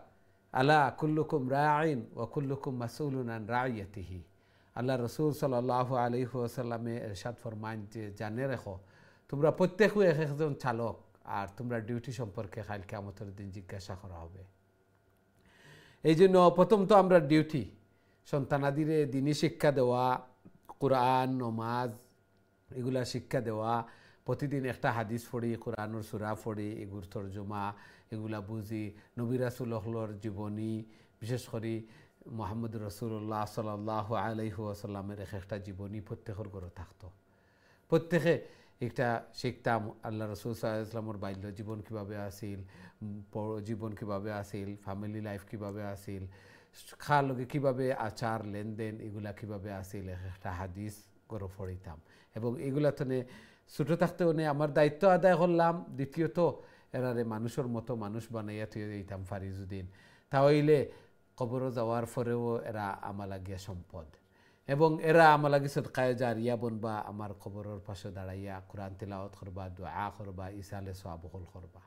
আলা কুল্লুকুম রাইন ওয়া কুল্লুকুম মাসউলুন আন রাইয়াতিহি, আল্লাহ রসুল সাল্লাল্লাহু আলাইহি ওয়াসাল্লামে ইরশাদ ফরমান যে জানে রেখো তোমরা প্রত্যেকে এক একজন চালক, আর তোমরা ডিউটি সম্পর্কে কাল কিয়ামতের দিন জিজ্ঞাসা করা হবে। এই জন্য প্রথম তো আমরা ডিউটি সন্তানাদিরে দিনী শিক্ষা দেওয়া, কোরআন, নমাজ এগুলা শিক্ষা দেওয়া, প্রতিদিন একটা হাদিস পড়ি, কোরআনের সূরা পড়ি, এগুর তরজমা এগুলা বুঝি, নবী রাসূলুল্লাহর জীবনী, বিশেষ করে মুহাম্মদ রাসূলুল্লাহ সাল্লাল্লাহু আলাইহি ওয়াসাল্লামের একটা জীবনী প্রত্যেকের ঘরে থাকতো। প্রত্যেকে একটা শিখতাম আল্লাহ রসুল সাল্লাল্লাহু আলাইহি ওয়াসাল্লামের বাল্য জীবন কীভাবে আসিল, জীবন কীভাবে আসিল, ফ্যামিলি লাইফ কীভাবে আসিল, খার লগে কীভাবে আচার লেনদেন এগুলা কীভাবে আসিল, একটা হাদিস গড়ে পড়িতাম। এবং এগুলা তো ছোটো থাকতেও আমার দায়িত্ব আদায় করলাম। দ্বিতীয়ত এরারে মানুষের মতো মানুষ বানাইয়া তুই দিতাম ফারিজুদ্দিন, তাহলে কবর যাওয়ার পরেও এরা আমার লাগিয়া সম্পদ। এবং এরা আমার লাগি সদকায়ে জারিয়া বনবা, আমার কবরের পাশে দাঁড়াইয়া কোরআন তিলাওয়াত করবা, দোয়া করবা, ইসালে সওয়াবকল করবা।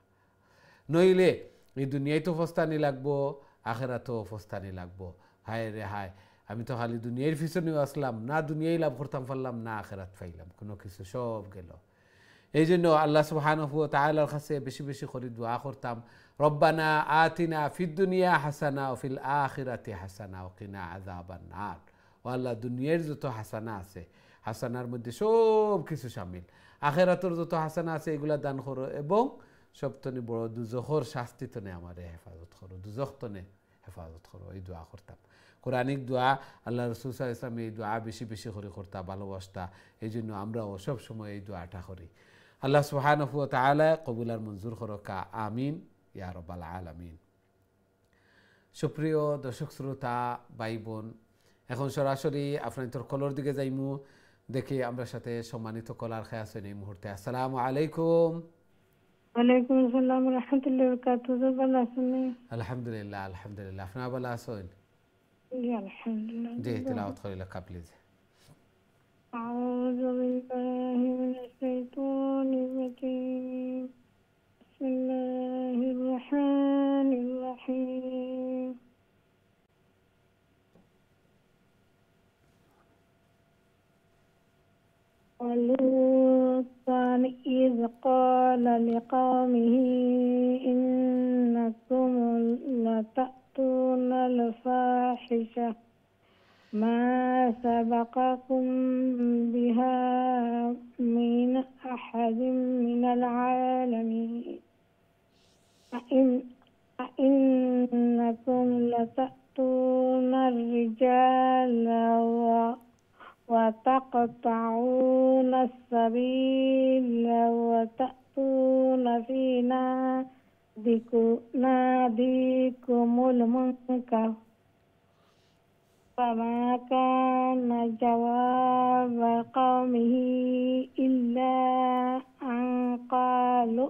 নইলে এই দুনিয়ায় তো ফস্তানি লাগবো, আখেরাতেও ফস্তানি লাগবো। হায় রে হায়, আমি তো খালি দুনিয়ার পিছনেও আসলাম না, দুনিয়ায় লাভ করতাম পারলাম না, আখেরাত পাইলাম কোনো কিছু, সব গেল। এই জন্য আল্লাহ সুবহানাহু ওয়া তাআলার কাছে বেশি বেশি করে দোয়া করতাম, রব্বানা আতিনা ফিদ দুনিয়া হাসানা ওয়া ফিল আখিরাতি হাসানা ওয়া কিনা আযাবান নার। ও আল্লাহ, দুনিয়ার যত হাসানা আছে, হাসানার মধ্যে সব কিছু শামিল, আখেরাতের যত হাসানা আছে এগুলা দান করো, এবং সবতনে বড় দুজখর শাস্তি তনে আমার হেফাজত করো, দুজখ তনে হেফাজত করো। এই দোয়া করতাম। কোরআনিক দোয়া আল্লাহ রসুল সাল্লাল্লাহু আলাইহি ওয়াসাল্লাম এই দোয়া বেশি বেশি করে করতা, ভালোবাসতা। এই জন্য আমরাও সব সময় এই দোয়াটা করি। আল্লাহ সুবহানাহু ওয়া তাআলা কবুল আর মঞ্জুর করকা, আমিন ইয়া রাব্বাল আলামিন। সুপ্রিয় দর্শক শ্রোতা ভাই বোন, এখন সরাসরি আপনার কলর দিকে যাইমু, দেখি আমরা সাথে সম্মানিত কলার খায় আছেন এই মুহূর্তে। আসসালামু আলাইকুম। ওয়ালাইকুম আসসালাম ওয়া রাহমাতুল্লাহি ওয়া বারাকাতুহু। ভালো আছেন? আলহামদুলিল্লাহ, আলহামদুলিল্লাহ। আপনারা ভালো আছেন? জি আলহামদুলিল্লাহ। জি, তিলাওয়াত করি লেখা প্লিজ। আউযু বিল্লাহি মিনাশ শাইতানির রাজীম। বিসমিল্লাহির রাহমানির রাহিম। ولوطا إذ قال لقومه إنكم لتأتون الفاحشة ما سبقكم بها من أحد من العالمين أئنكم لتأتون الرجال وتقطعون السبيل وتأتون في ناديكم المنكر فما كان جواب قومه إلا أن قالوا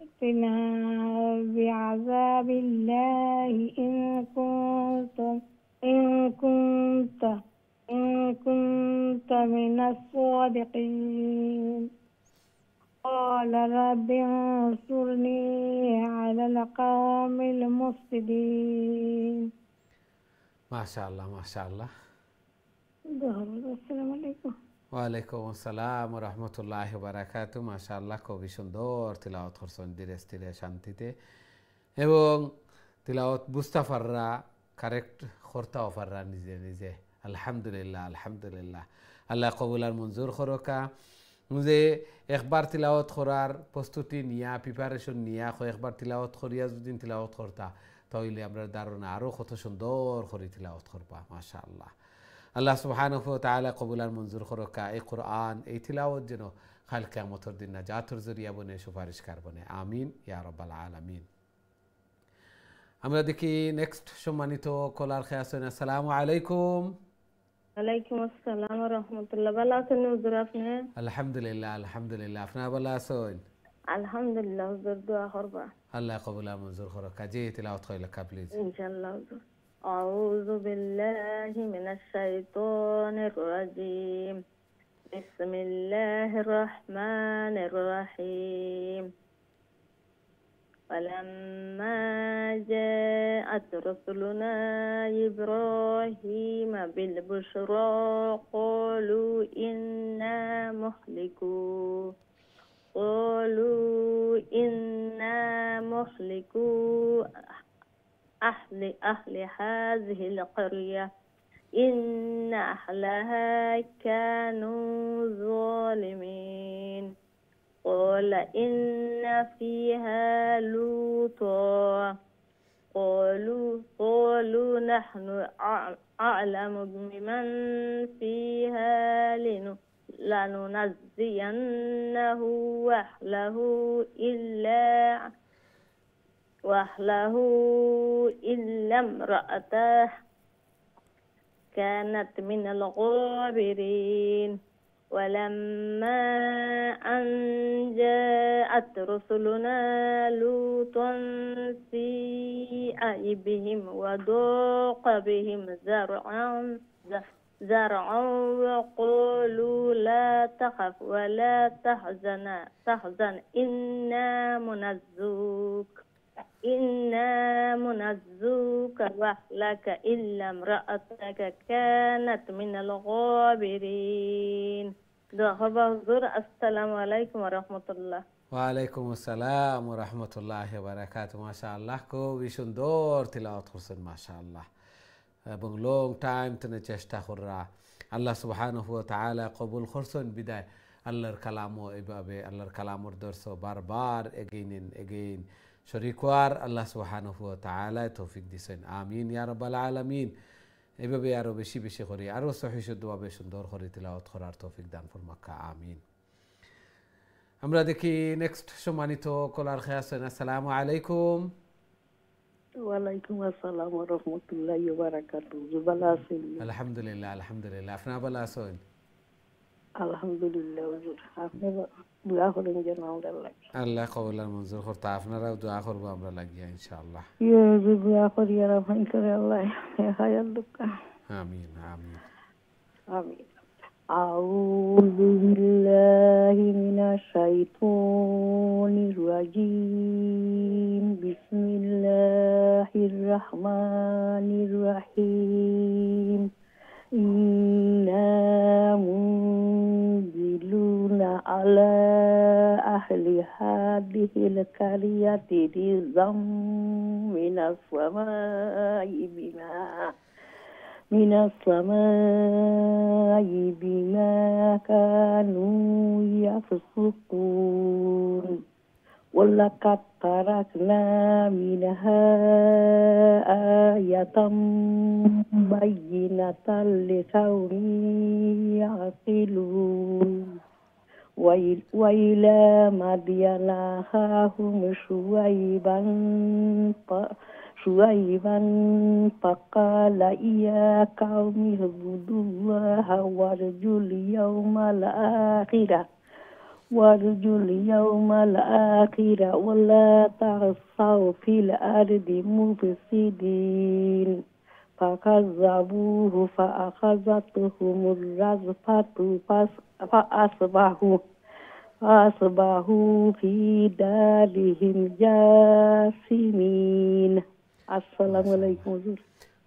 ائتنا بعذاب الله إن كنت من الصادقين قال رب انصرني على القوم المفسدين. মাশাআল্লাহ, মাশাআল্লাহ। আসসালামু আলাইকুম। ওয়ালাইকুম আসসালাম ওয়া রাহমাতুল্লাহি ওয়া বারাকাতুহু। মাশাআল্লাহ, খুবই সুন্দর তিলাওয়াত করছেন, ধীরে স্থিরে শান্তিতে, এবং তিলাওয়াত বুঝতে পাররা, কারেক্ট করতেও পাররা নিজে নিজে। আলহামদুলিল্লাহ, আলহামদুলিল্লাহ। আল্লাহ কবুল আর মঞ্জুর করকা। যে একবার তিলাওয়াত করার প্রস্তুতি নিয়া, প্রিপারেশন নিয়া একবার তিলাওয়াত করিয়া যদি তিলাওয়াত করতা, তাহলে আমরা ধারণা আরও কত সুন্দর করে তিলাওয়াত করবা। মাশাআল্লাহ। আল্লাহ সুবহানাহু ওয়া তাআলা কবুল আর মঞ্জুর করুকা। এই কোরআন এই তিলাওয়াত যেন কাল কিয়ামতের দিন নাজাতের জরিয়া বনে, সুপারিশকার বনে। আমিন ইয়া রাব্বাল আলামিন। আমরা দেখি নেক্সট সম্মানিত কলার খেয়ে আছেন। আসসালামু আলাইকুম। ওয়ালাইকুম আসসালাম ওয়া রাহমাতুল্লাহ। ভালো আছেন হুজুর আপনি? আলহামদুলিল্লাহ আলহামদুলিল্লাহ। আপনারা ভালো আছেন? আলহামদুলিল্লাহ হুজুর, দোয়া করবা আল্লাহ কবুল আর মঞ্জুর করুকা। জি তিলাওয়াত কইলা প্লিজ। ইনশাআল্লাহ হুজুর। আউযু বিল্লাহি মিনাশ শাইতানির রাজিম। বিসমিল্লাহির রহমানির রহিম। ولما جاءت رسلنا إبراهيم بالبشرى قالوا إنا مهلكو أهل هذه القرية إن أهلها كانوا ظالمين. قال إن فيها لوطا قالوا نحن أعلم بمن فيها لننجينه وأهله إلا امرأته كانت من الغابرين. ولما أن جاءت رسلنا لوطا سيء بهم وضاق بهم زرعا وقالوا لا تخف ولا تحزن إنا منزوك وأهلك إلا امرأتك كانت من الغابرين. আসসালামু আলাইকুম ওয়া রাহমাতুল্লাহ। ওয়ালাইকুম আসসালাম ওয়া রাহমাতুল্লাহি ওয়া বারাকাতুহু। মাশাআল্লাহ, খুবই সুন্দর তিলাওয়াত করছেন মাশাআল্লাহ, এবং লং টাইম থেকে চেষ্টা করা। আল্লাহ সুবহানাহু ওয়া তাআলা কবুল করছেন বিদায় আল্লাহর কালামও এইভাবে আল্লাহর কালামর দর্শ বারবার এগেইন শরীকওয়ার আল্লাহ সুবহানাহু ওয়া তাআলা তৌফিক দিছেন। আমিন ইয়া রাব্বাল আলামিন। এইভাবে আরো বেশি বেশি করে আরো সহিহ শুদ্ধভাবে সুন্দর করে তিলাওয়াত করার তৌফিক দান ফরমাক্কা। আমিন। আমরা দেখি নেক্সট সম্মানিত কলার খেয়ে আছেন। আসসালামু আলাইকুম। ওয়ালাইকুম আসসালাম ওয়া রাহমাতুল্লাহি ওয়া বারাকাতুহু। ভালো আছেন? আলহামদুলিল্লাহ আলহামদুলিল্লাহ। আপনারা ভালো আছেন? আলহামদুলিল্লাহ হুজুর। আপনি দোয়া করেন যেন আমরা লাগে। আল্লাহ কবুল আর মঞ্জুর করতে। আপনারাও দোয়া করবো আমরা লাগিয়া ইনশাআল্লাহ। হুজুর দোয়া করি আর আপনি করে আল্লাহ হায়াত দুকা। আমিন আমিন আমিন। আউযু বিল্লাহি মিনাশ শাইতানির রাজিম। বিসমিল্লাহির রহমানির রহিম। ইন্না মুনজিলুনা আলা আহলি হাদিহিল কারিয়াতি রিজাম মিনাস সামাই বিমা কানু ইয়াফসুকুন। ولقد تركنا منها آية بينة لقوم يعقلون. وإلى مدين أخاهم شعيبا فقال يا قوم اعبدوا الله وارجوا اليوم الآخر ولا تعصوا في الأرض مفسدين. فكذبوه فأخذتهم الرجفة فأصبحوا في دارهم جاثمين. السلام عليكم.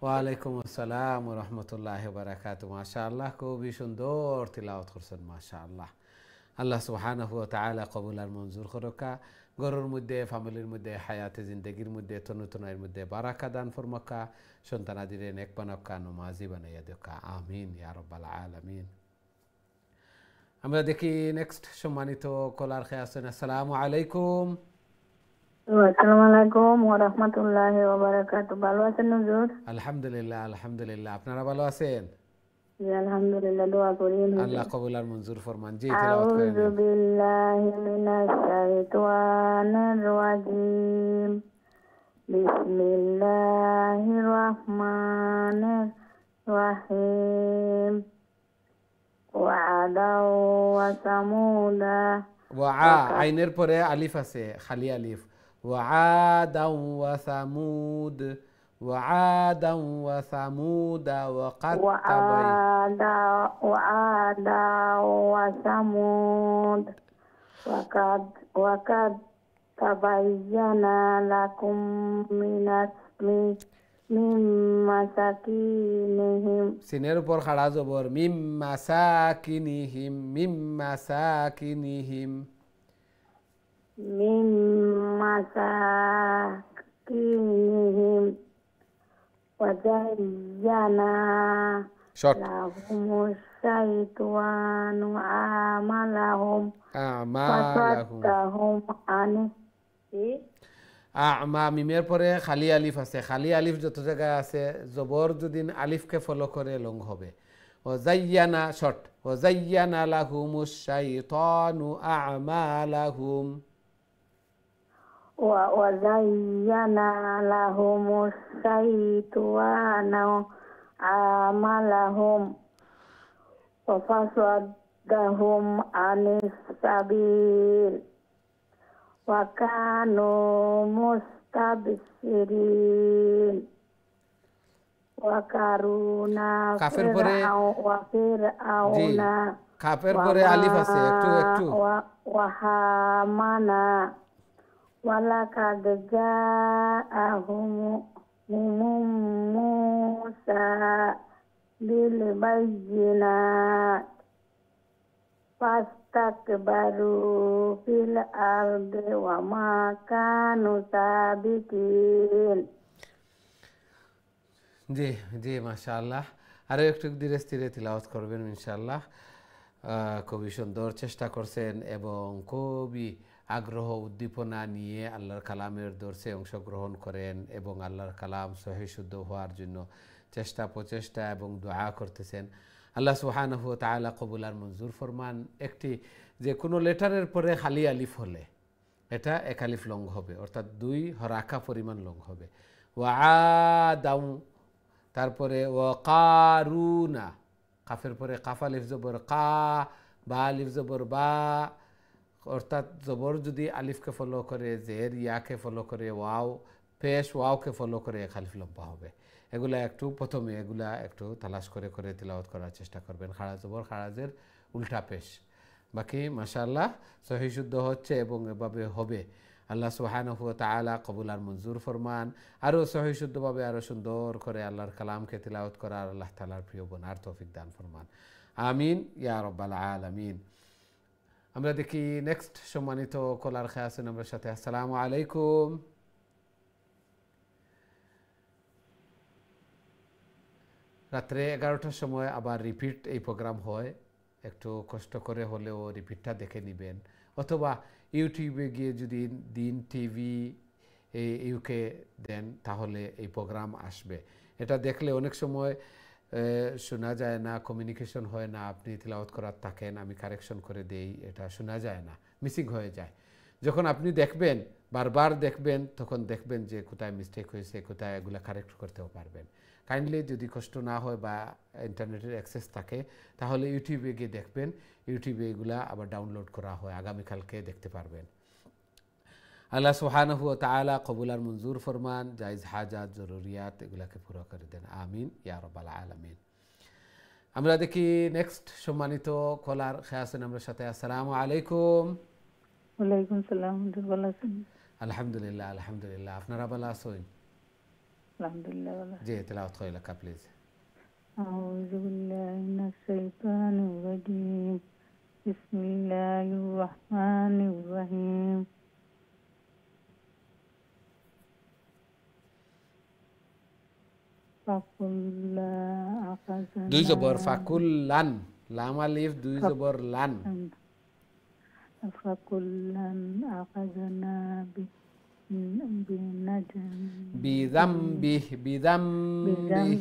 ওয়ালাইকুম আসসালাম ওয়া রাহমাতুল্লাহি ওয়া বারাকাতুহু। মাশাআল্লাহ, খুবই সুন্দর তিলাওয়াত করছেন মাশাআল্লাহ। আল্লাহ সুবহানাহু ওয়া তাআলা কবুল আর মঞ্জুর করুকা। ঘরের মধ্যে, ফ্যামিলির মধ্যে, হায়াতে জিন্দেগির মধ্যে, তনুতনের মধ্যে বারাকা দান ফরমাকা। সন্তানাদিরে নেক বানাক্কা, নমাজি বানাইয়া দেকা। আমিন ইয়া রাব্বাল আলামিন। আমরা দেখি নেক্সট সম্মানিত কলার খেয়ে আছেন। আসসালামু আলাইকুম। আসসালামু আলাইকুম ওয়া রাহমাতুল্লাহি ওয়া বারাকাতুহু। ভালো আছেন হুজুর? আলহামদুলিল্লাহ আলহামদুলিল্লাহ। আপনারা ভালো আছেন? জি আলহামদুলিল্লাহ দোয়া করি আল্লাহ কবুল আর মঞ্জুর ফরমান। জি তেলাওয়াত করেন। আউযু বিল্লাহি মিনাশ শাইতানির রাজিম বিসমিল্লাহির রহমানির রহিম ওয়া'দা ওয়া সামুদা ওয়া আইনের পরে আলিফ আছে, খালি আলিফ। ওয়া'দা ওয়া সামুদ, ওয়া'দা ওয়া সামুদা ওয়া কাদ তাবাই। وعادا وثمود وقد تبين لكم من مساكنهم সিনের উপর খাড়া জবর, মিম মাসাকিনিহিম, মিম মাসাকিনিহিম। من مساكنهم وزينا শর্ট لهم الشيطان أعمالهم আমালাহুম। فصدهم عنه আমা মিমের পরে খালি আলিফ আছে, খালি আলিফ যত জায়গায় আছে জবর যদি আলিফকে ফলো করে লং হবে। ও জাইয়ানা শর্ট, ও জাইয়ানা লাহুমুশ শাইতানু আমালাহুম। وزين لهم الشيطان أعمالهم وفصدهم عن السبيل وكانوا مستبصرين وقارون কাফের পরে وفرعون কাফের পরে আলিফ আছে, একটু وهامان ولقد جاءهم موسى بالبينات فاستكبروا في الأرض وما كانوا سابقين জি জি মাশাআল্লাহ। আরও একটু ধীরে স্থিরে তিলাওয়াত করবেন ইনশাআল্লাহ। খুবই সুন্দর চেষ্টা করছেন এবং খুবই আগ্রহ উদ্দীপনা নিয়ে আল্লাহর কালামের দর্শে অংশগ্রহণ করেন এবং আল্লাহর কালাম সহি শুদ্ধ হওয়ার জন্য চেষ্টা প্রচেষ্টা এবং দোয়া করতেছেন। আল্লাহ সুবহানাহু ওয়া তাআলা কবুল আর মঞ্জুর ফরমান। একটি যে কোনো লেটারের পরে খালি আলিফ হলে এটা এক আলিফ লং হবে, অর্থাৎ 2 হরাকা পরিমাণ লং হবে। ওয়া'দাউ, তারপরে ওয়াকারুনা, কাফের পরে কাফ আলিফ জবর কা, বা আলিফ জবর বা, অর্থাৎ জবর যদি আলিফকে ফলো করে, জের ইয়াকে ফলো করে, ওয়াও পেশ ওয়াওকে ফলো করে এক আলিফ লম্বা হবে। এগুলা একটু প্রথমে এগুলা একটু তালাশ করে করে তিলাওয়াত করার চেষ্টা করবেন। খাড়া জবর খাড়াজের উল্টা পেশ, বাকি মাশাআল্লাহ সহি শুদ্ধ হচ্ছে এবং এভাবে হবে। আল্লাহ সুবহানাহু ওয়া তাআলা কবুল আর মঞ্জুর ফরমান। আরও সহি শুদ্ধভাবে আরও সুন্দর করে আল্লাহর কালামকে তিলাওয়াত করার আল্লাহ তাআলার প্রিয় বোনার তৌফিক দান ফরমান। আমিন ইয়া রাব্বাল আলামিন। আমরা দেখি নেক্সট সম্মানিত কলার খেয়ে আছেন আমার সাথে। আসসালামু আলাইকুম। রাত্রে 11টার সময় আবার রিপিট এই প্রোগ্রাম হয়, একটু কষ্ট করে হলেও রিপিটটা দেখে নেবেন, অথবা ইউটিউবে গিয়ে যদি দিন টিভি ইউকে দেন তাহলে এই প্রোগ্রাম আসবে। এটা দেখলে অনেক সময় শোনা যায় না, কমিউনিকেশন হয় না, আপনি তিলাওয়াত করার থাকেন, আমি কারেকশন করে দেই, এটা শোনা যায় না, মিসিং হয়ে যায়। যখন আপনি দেখবেন, বারবার দেখবেন, তখন দেখবেন যে কোথায় মিস্টেক হয়েছে, কোথায় এগুলো কারেক্ট করতেও পারবেন। কাইন্ডলি যদি কষ্ট না হয় বা ইন্টারনেটের অ্যাক্সেস থাকে তাহলে ইউটিউবে গিয়ে দেখবেন, ইউটিউবে এগুলা আবার ডাউনলোড করা হয়, আগামীকালকে দেখতে পারবেন। আল্লাহ সুবহানাহু ওয়া তাআলা কবুল আর মঞ্জুর ফরমান, জায়েজ হাজাত জরুরিয়াত এগুলাকে পুরো করে দেন। আমিন ইয়া রাব্বাল আলামিন। আমরা দেখি নেক্সট সম্মানিত কলার খেয়ে আছেন আমার সাথে। আসসালামু আলাইকুম। ওয়ালাইকুম সালাম, ভালো আছেন? আলহামদুলিল্লাহ আলহামদুলিল্লাহ, আপনারা ভালো আছেন? আলহামদুলিল্লাহ ভালো। জি তেলাওয়াত করে লেখা প্লিজ। আউযু বিল্লাহি মিনাশ শাইতানির রাজিম বিসমিল্লাহির রহমানির রহিম ফাকুল্লা আকাযানা 2 জবর ফাকুল্লান, লাম আলিফ 2 জবর লান। ফাকুল্লান আকাযানা বিযামবি বিযামবি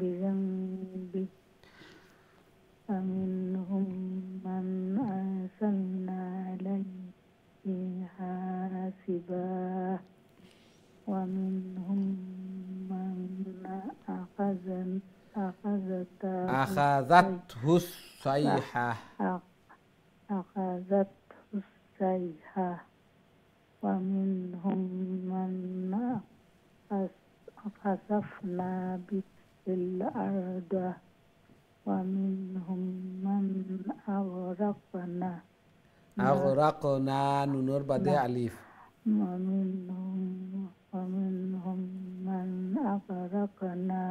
বিযামবি فمنهم من أرسلنا عليه حاسبا ومنهم من أخذته الصيحة أخذته الصيحة ومنهم من خسفنا به الأرض ومنهم من أغرقنا نور بدي أليف ومنهم من أغرقنا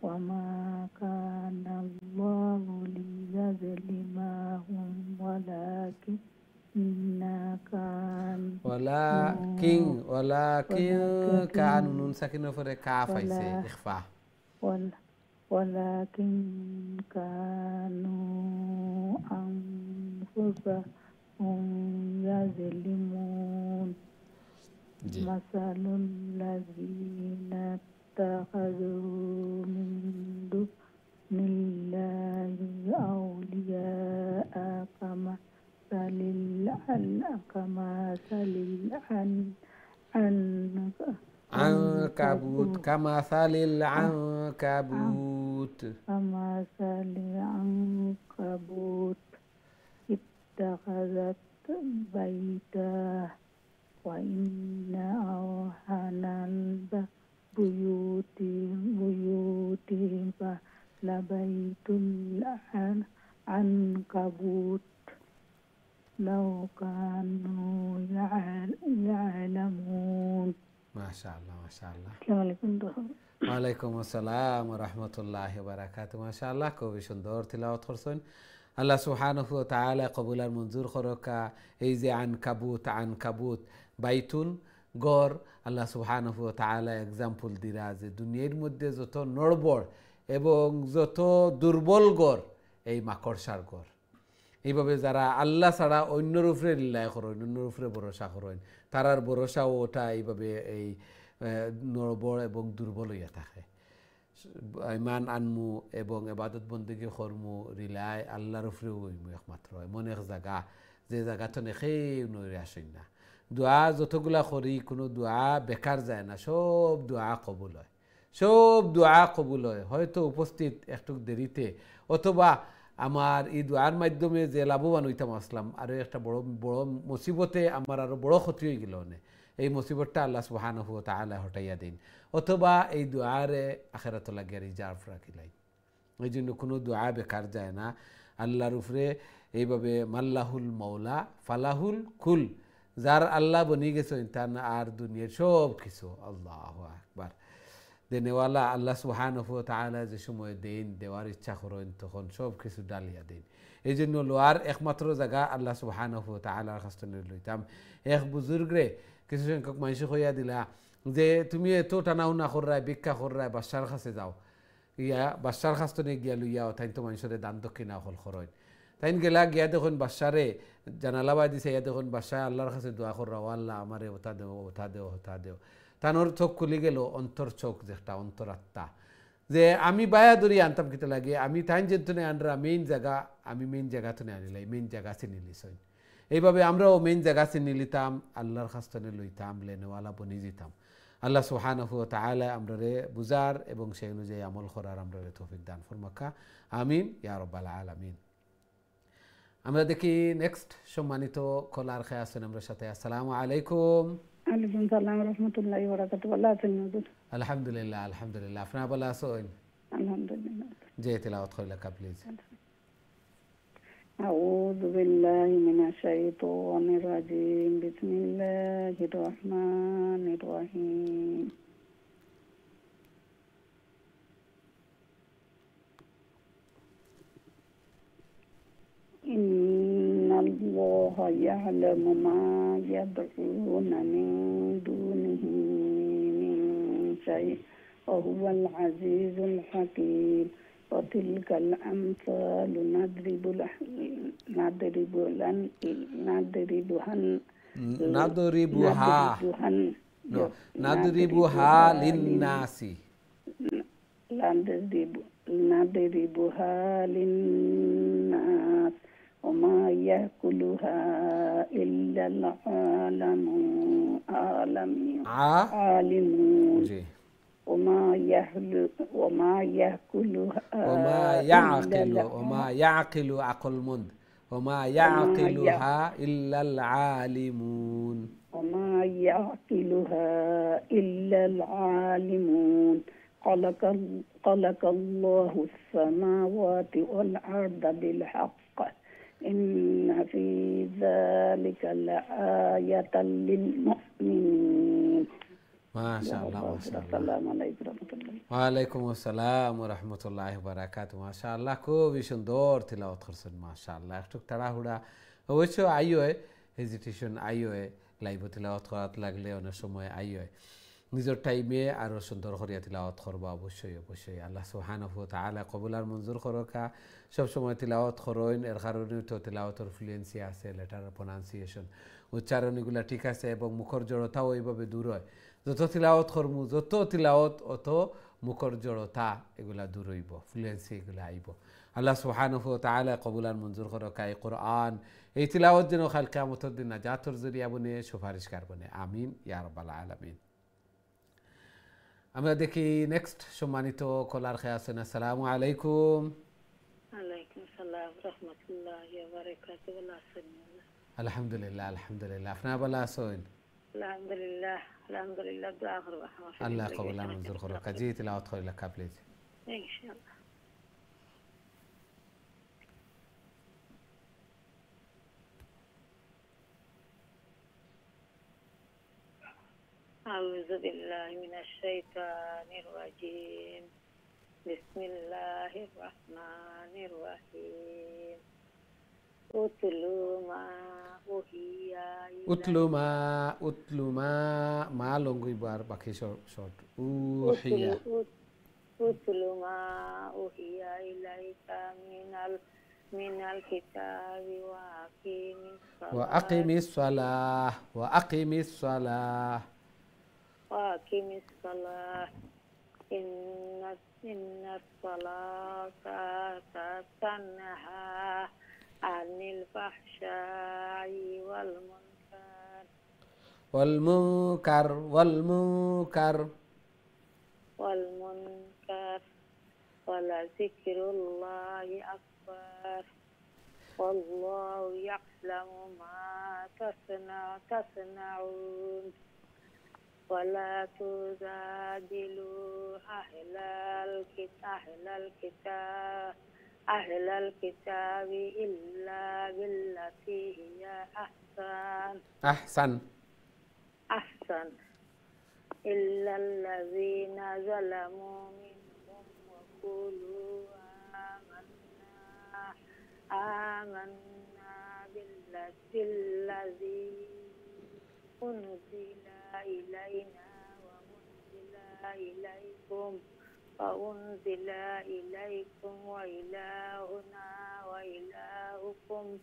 وما كان الله ليظلمهم ولكن كانوا نون ساكنة في كافيسة إخفاء ولكن كانوا أنفسهم يظلمون مثل الذين اتخذوا من دون الله أولياء كمثل العنكبوت كمثل العنكبوت اتخذت بيتا وإن أوهن بيوتهم لبيت العنكبوت لو كانوا يعلمون. ما شاء الله ما شاء الله. السلام عليكم. ওয়ালাইকুম আসসালাম ওয়া রাহমাতুল্লাহি ওয়া বারাকাতুহু। মাশাআল্লাহ খুবই সুন্দর তিলাওয়াত করছেন। আল্লাহ সুবহানাহু ওয়া তাআলা কবুল আর মঞ্জুর করকা। এই যে আনকাবুত বাইতুন গর, আল্লাহ সুবহানাহু ওয়া তাআলা এক্সাম্পল দিরা যে দুনিয়ার মধ্যে যত নড়বড় এবং যত দুর্বল গর এই মাকড়সার গর। এইভাবে যারা আল্লাহ ছাড়া অন্যর উপরে রিলাই করেন, অন্যর উপরে ভরসা করেন, তারার ভরসাও ওটা এইভাবে এই নড়বড় এবং দুর্বল হইয়া থাকে। ইমান আনমু এবং এবাদত বন্দেগী করমু রিলাই আল্লাহর উপরেও হইমু একমাত্র। এমন এক জায়গা যে জায়গাতে নেখেও নইরে আসেন না। দোয়া যতগুলা করি কোনো দোয়া বেকার যায় না, সব দোয়া কবুল হয়, সব দোয়া কবুল হয়। হয়তো উপস্থিত একটু দেরিতে অথবা আমার এই দোয়ার মাধ্যমে যে লাভবান হইতাম আসলাম, আরও একটা বড় বড় মুসিবতে আমার আরও বড় ক্ষতি হয়ে গেল। এই মুসিবতটা আল্লাহ সুবহানাহু ওয়া তাআলা হটাইয়া দিন, অথবা এই দোয়ারে আখিরাত লাগিয়া রিজার্ভ রাখিলাই। এই জন্য কোনো দোয়া বেকার যায় না। আল্লাহর উপরে এইভাবে মাল্লাহুল মৌলা ফালাহুল কুল, যার আল্লাহ বনি গেছে তার আর দুনিয়ার সব কিছু। আল্লাহু আকবার। দেনেওয়ালা আল্লাহ সুবহানাহু ওয়া তাআলা যে সময় দেন দেওয়ার ইচ্ছা করেন তখন সব কিছু ডালিয়া দেন। এই জন্য লোয়ার একমাত্র জায়গা আল্লাহ সুবহানাহু ওয়া তাআলার কাছে লইতাম। এক বুজুর্গরে কিছু সংখ্যক মানুষ হইয়া দিলা যে তুমি এত টানাউনা কররায় ভিক্ষা কররায় বাদশার কাছে যাও, ইয়া বাদশার কাছ থেকে গিয়া লইয়া তাই তো মানুষের দান দক্ষিণা হল খরচ। তাই গেলা গিয়া দেখুন বাদশারে জানালাবাই দিছে, ইয়া দেখুন বাদশাহ আল্লাহর কাছে দোয়া কররা, আল্লাহ আমারে ওটা দেও ওটা দেও ওটা দেও। তানোর চোখ খুলি গেল, অন্তর চোখ যেটা অন্তরাত্মা, যে আমি বায়া ধরি আনতাম কিতা লাগে, আমি তাই যেতনে আনরা মেইন জায়গা, আমি মেইন জায়গা তো আনিলাই, মেইন জায়গা চিনি লিছই। এইভাবে আমরাও মেইন জায়গা চিনি লিতাম, আল্লাহর কাছে লইতাম, লেনেওয়ালা বনি যেতাম। আল্লাহ সুবহানাহু ওয়া তাআলা আমরারে বুঝার এবং সেই অনুযায়ী আমল করার আমরারে তৌফিক দান ফরমাকা। আমিন ইয়া রাব্বাল আলামিন। আমরা দেখি নেক্সট সম্মানিত কলার খেয়ে আছেন আমরা সাথে। আসসালামু আলাইকুম। ওয়ালাইকুম সালাম ওয়া রাহমাতুল্লাহি ওয়া বারাকাতুহু। ভালো আছেন হুজুর? আলহামদুলিল্লাহ আলহামদুলিল্লাহ। আপনারা ভালো আছেন? আলহামদুলিল্লাহ। যে তেলাওয়াত কইলা কা প্লিজ। আউযু বিল্লাহি মিনাশ শাইতানির রাজিম। বিসমিল্লাহির রহমানির রহিম। ইন্নাল্লাহা ইয়া'লামু মা ইয়াদউনা মিন দুনিহি মিন শাই'in ওয়া হুয়াল আজিজুল হাকীম। وتلك الأمثال نضربها للناس نضربها للناس وما يأكلها إلا العالمون জি وما يأكلها وما يعقل عقل مند وما يعقلها إلا العالمون وما يعقلها إلا العالمون خلق الله السماوات والأرض بالحق إن في ذلك لآية للمؤمنين মাশাআল্লাহ মাশাআল্লাহ السلام عليكم ورحمة الله ওয়ালাইকুম আসসালাম ওয়া রাহমাতুল্লাহি ওয়া বারাকাতুহু মাশাআল্লাহ খুবই সুন্দর তিলাওয়াত করছেন মাশাআল্লাহ একটু তাড়াহুড়া অবশ্য আইও হেজিটেশন আইও লাইভ তিলাওয়াত করাত লাগলে অনেক সময় আইও নিজের টাইমে আরো সুন্দর করিয়া তিলাওয়াত করবা অবশ্যই অবশ্যই আল্লাহ সুবহানাহু ওয়া তাআলা কবুল আর মঞ্জুর করকা সব সময় তিলাওয়াত করেন এর কারণে তো তিলাওয়াতের ফ্লুয়েন্সি আছে লেটার প্রনাউন্সিয়েশন উচ্চারণগুলো ঠিক আছে এবং মুখর জড়তাও এইভাবে দূর হয় যত তিলাওয়াত করমু যত তিলাওয়াত অত মুখর জড়তা এগুলা দূর হইব ফ্লুয়েন্সি এগুলা আইব আল্লাহ সুবহানাহু ওয়া তাআলা কবুল আর মঞ্জুর করকা এই কোরআন এই তিলাওয়াত যেন কাল কিয়ামতের দিন নাজাতের জরিয়া বনে সুপারিশকার বনে আমিন ইয়া রাব্বাল আলামিন আমরা দেখি নেক্সট সম্মানিত কলার খেয়ে আছেন আসসালামু আলাইকুম ওয়ালাইকুম আসসালাম রাহমাতুল্লাহি ওয়া বারাকাতুহু আলহামদুলিল্লাহ আলহামদুলিল্লাহ আপনারা ভালো আছেন আলহামদুলিল্লাহ দোয়া করব আল্লাহ কবুল আর মঞ্জুর করুক কাজী তিলাওয়াত করিলা কা প্লিজ ইনশাআল্লাহ أعوذ بالله من الشيطان الرجيم بسم الله الرحمن الرحيم أتل ما أوحي উতলু মা লঙ্গুইবার বাকি শর্ট উহিয়া أتل ما أوحي إليك من الكتاب وأقم الصلاة وأقم الصلاة إن الصلاة تنهى عن الفحشاء والمنكر ولذكر الله أكبر والله يعلم ما تصنعون ولا تجادلوا أهل الكتاب إلا بالتي هي أحسن إلا الذين ظلموا منهم وقولوا آمنا بالذي أنزل إلينا وأنزل إليكم وإلهنا وإلهكم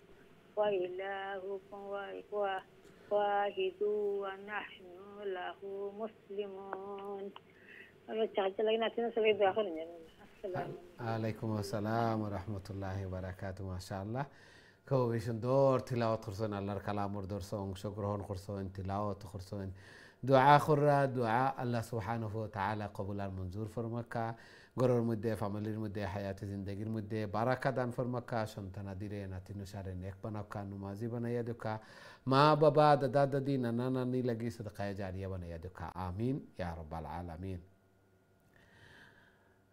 واحد ونحن له مسلمون. আলাইকুম আসসালাম ওয়া রাহমাতুল্লাহি ওয়া বারাকাতুহু মাশাআল্লাহ খুবই সুন্দর তিলাওয়াত করছেন আল্লাহর কালামের দর্শন অংশগ্রহণ করছেন তিলাওয়াত করছেন দোয়া কররা দোয়া আল্লাহ সুবহানাহু ওয়া তাআলা কবুল আর মঞ্জুর ফরমাক্কা ঘরের মধ্যে ফ্যামিলির মধ্যে হায়াতে জিন্দেগির মধ্যে বারাকা দান ফরমাক্কা সন্তানাদিরে নাতিনুসারে নেক বানাক্কা নুমাজি বানাইয়া দেখা মা বাবা দাদা দাদি নানা নানি লাগি সদকায়ে জারিয়া বানাইয়া দেখা আমিন ইয়া রাব্বাল আলামিন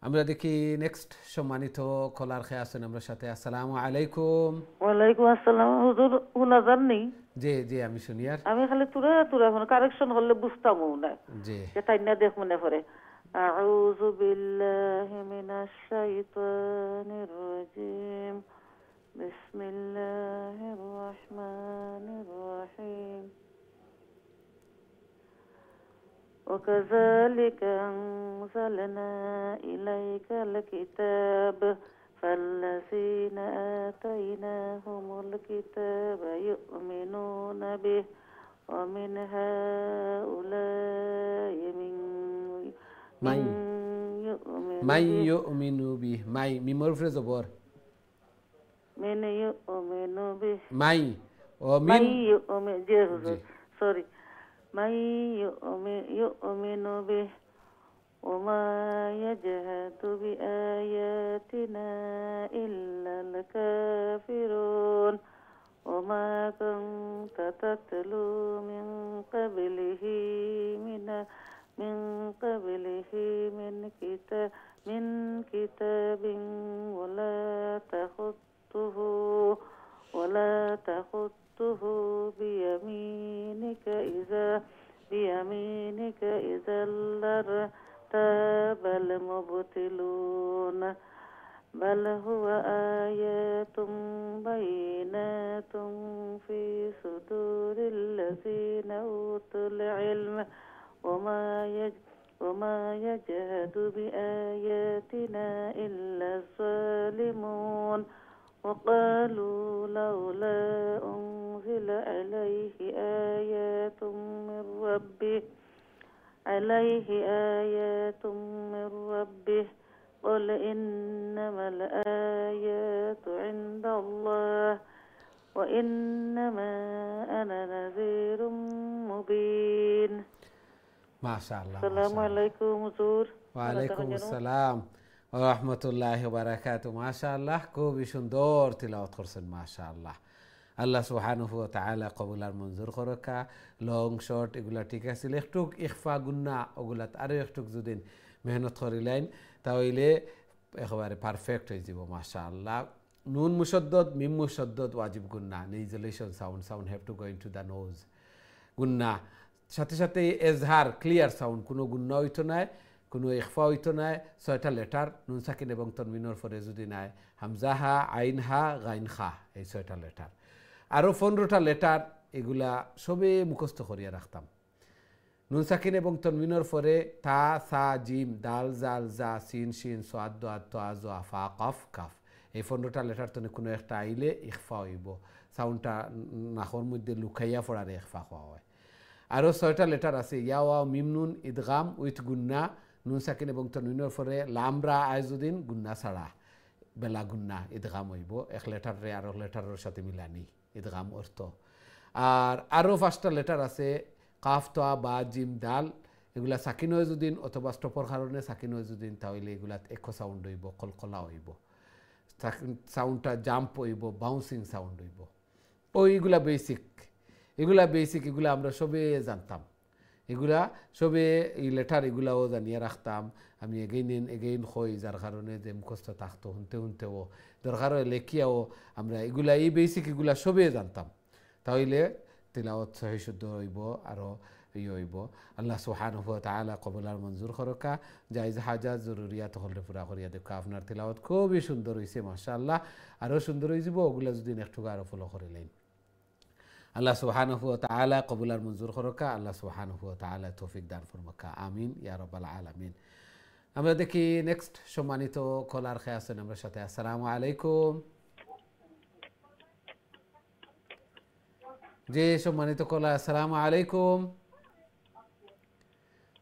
আমরা দেখি নেক্সট সম্মানিত কলার খেয়ে আছেন আমরা সাথে আসসালামু আলাইকুম ওয়ালাইকুম আসসালাম হুজুর উনা জাননি জি জি আমি শুনিয়ার আমি খালি তুরা এখন কারেকশন হলে বুঝতামও না জি তাই না দেখ মনে পড়ে আউযু বিল্লাহি মিনাশ শাইতানির রাজিম বিসমিল্লাহির রহমানির রহিম وكذلك أنزلنا إليك الكتاب فالذين آتيناهم الكتاب يؤمنون به ومن هؤلاء من يؤمن মাই به ইউমিনু বি মাই মিমর উপরে জবর من يؤمن به মাই ও من মিন يؤمن جي জি حضور سوري من يؤمن به وما يجهد بآياتنا إلا الكافرون وما كنت تتلو من قبله من قبله من كتاب ولا تخطه بيمينك إذا لارتاب المبطلون بل هو آيات بينات في صدور الذين أوتوا العلم وما يجهد بآياتنا إلا الظالمون وقالوا لولا أنزل عليه آيات من ربه قل إنما الآيات عند الله وإنما أنا نذير مبين মাশাআল্লাহ السلام عليكم حضور ওয়ালাইকুম আসসালাম ওয়া রাহমাতুল্লাহি ওয়া বারাকাতুহু মাশাআল্লাহ খুবই সুন্দর তিলাওয়াত করছেন মাশাআল্লাহ আল্লাহ সুবহানাহু ওয়া তাআলা কবুল আর মঞ্জুর করকা লং শর্ট এগুলা ঠিক আছিল একটু ইখফা গুন্না ওগুলাত আর একটু যদি মেহনত করিলেন তাহলে একেবারে পারফেক্ট হয়ে যাব মাশাআল্লাহ নুন মুশাদ্দাদ মিম মুশাদ্দাদ ওয়াজিব গুন্না nasalization sound have to go into the nose গুন্না সাথে সাথে এজহার ক্লিয়ার সাউন্ড কোনো গুন্না হইতো না কোনো ইখফা হইতো না ছয়টা লেটার নুন সাকিন এবং তনমিনর পরে যদি নাই হামজা হা আইন হা গাইন খা এই ছয়টা লেটার আরও 15টা লেটার এগুলা সবে মুখস্থ করিয়া রাখতাম নুন সাকিন এবং তনমিনর পরে তা সা জিম দাল জাল জা সিন শিন সোয়াদ দোয়াদ তো আজ আফা কফ কাফ এই 15টা লেটার তো কোনো একটা আইলে ইখফা হইব সাউন্ডটা নাকর মধ্যে লুকাইয়া পড়ারে ইখফা হওয়া হয় আরও 6টা লেটার আছে ইয়া ওয়া মিম নুন ইদগাম উইথ গুন্না নুন সাকিন এবং তনমিনর পরে লামরা আইজুদ্দিন গুন্না ছাড়া বেলা গুন্না ইদগাম হইব এক লেটারে আরও লেটারের সাথে মিলানি ইদগাম অর্থ আর আরও 5টা লেটার আছে কাফ তোয়া বা জিম দাল এগুলা সাকিন হইজুদ্দিন অথবা স্টপর কারণে সাকিন হইজুদ্দিন তাহলে এগুলাত একো সাউন্ড হইব কলকলা হইব সাউন্ডটা জাম্প হইব বাউন্সিং সাউন্ড হইব এগুলা বেসিক এগুলা আমরা সবে জানতাম এগুলা সবে এই লেটার এগুলাও জানিয়ে রাখতাম আমি এগেইন হই যার কারণে যে মুখস্থ থাকতো শুনতেও দরকার লেখিয়াও আমরা এগুলা এই বেসিক এগুলা সবে জানতাম তাহলে তিলাওয়াত সহি শুদ্ধ হইব আরও হইব আল্লাহ সুবহানাহু ওয়া তাআলা কবুল আর মঞ্জুর করকা জায়েজ হাজাত জরুরিয়াত হলে পুরা করিয়া দেখা আপনার তিলাওয়াত খুবই সুন্দর হইছে মাশাআল্লাহ আরও সুন্দর হয়ে যাব ওগুলা যদি একটু আরও ফলো করিলেন আল্লাহ সুবহানাহু ওয়া তাআলা কবুল আর মঞ্জুর করকা আল্লাহ সুবহানাহু ওয়া তাআলা তৌফিক দান ফরমাকা আমিন ইয়া রাব্বাল আলামিন আমরা দেখি নেক্সট সম্মানিত কলার খেয়ে আছেন আমার সাথে আসসালামু আলাইকুম জি সম্মানিত কলা আসসালামু আলাইকুম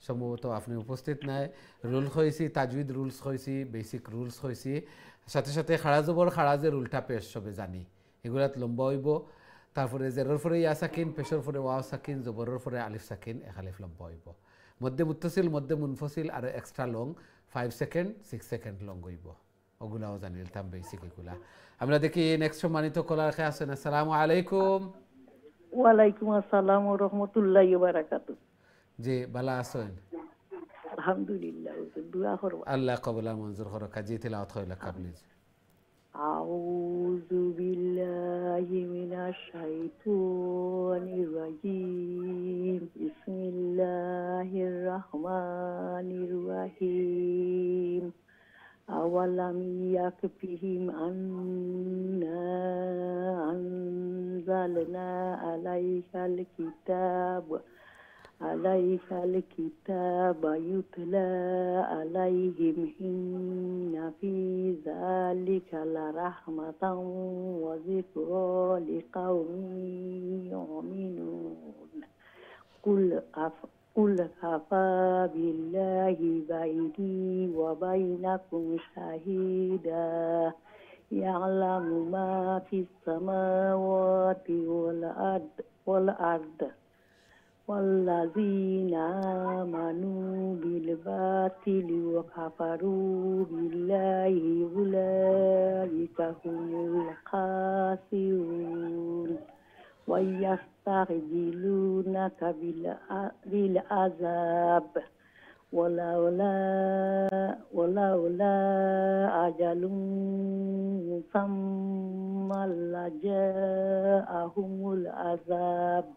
সম্ভবত আপনি উপস্থিত নাই রুল হয়েছি তাজউইদ রুলস হয়েছি বেসিক রুলস হয়েছি সাথে সাথে খাড়া জবর খাড়া যে রুলটা পেশ সবে জানি এগুলাত লম্বা হইব তারপরে জেরর পরে ইয়া সাকিন পেশর পরে ওয়াও সাকিন জবরের পরে আলিফ সাকিন এক আলিফ লম্বা হইব মধ্যে মুত্তাসিল মধ্যে মুনফসিল আর extra long 5 second 6 second long হইব ওগুলাও জানিলাম বেসিক এগুলা আমরা দেখি নেক্সট সম্মানিত কলার খেয়ে আছেন আসসালামু আলাইকুম ওয়ালাইকুম আসসালাম ওয়া রাহমাতুল্লাহি ওয়া বারাকাতুহু জি ভালো আছেন আলহামদুলিল্লাহ দোয়া করব আল্লাহ কবুল আর মঞ্জুর করকা জি তিলাওয়াত হইলা কাবলিজ আউযু বিল্লাহি মিনাশ শাইতানির রাজিম বিসমিল্লাহির রাহমানির রাহিম আওয়ালাম ইয়াকফিহিম আন্না আনজালনা আলাইকাল কিতাব ইউতলা আলাইহিম ইন্না ফি যালিকা লারাহমাতান ওয়া যিকরা লিকাওমিন ইউমিনুন قل كفى بالله بيني وبينكم شهيدا يعلم ما في السماوات والأرض والذين آمنوا بالباطل وكفروا بالله أولئك هم الخاسرون ويستعجلونك بالعذاب ولولا أجل مسمى لجاءهم العذاب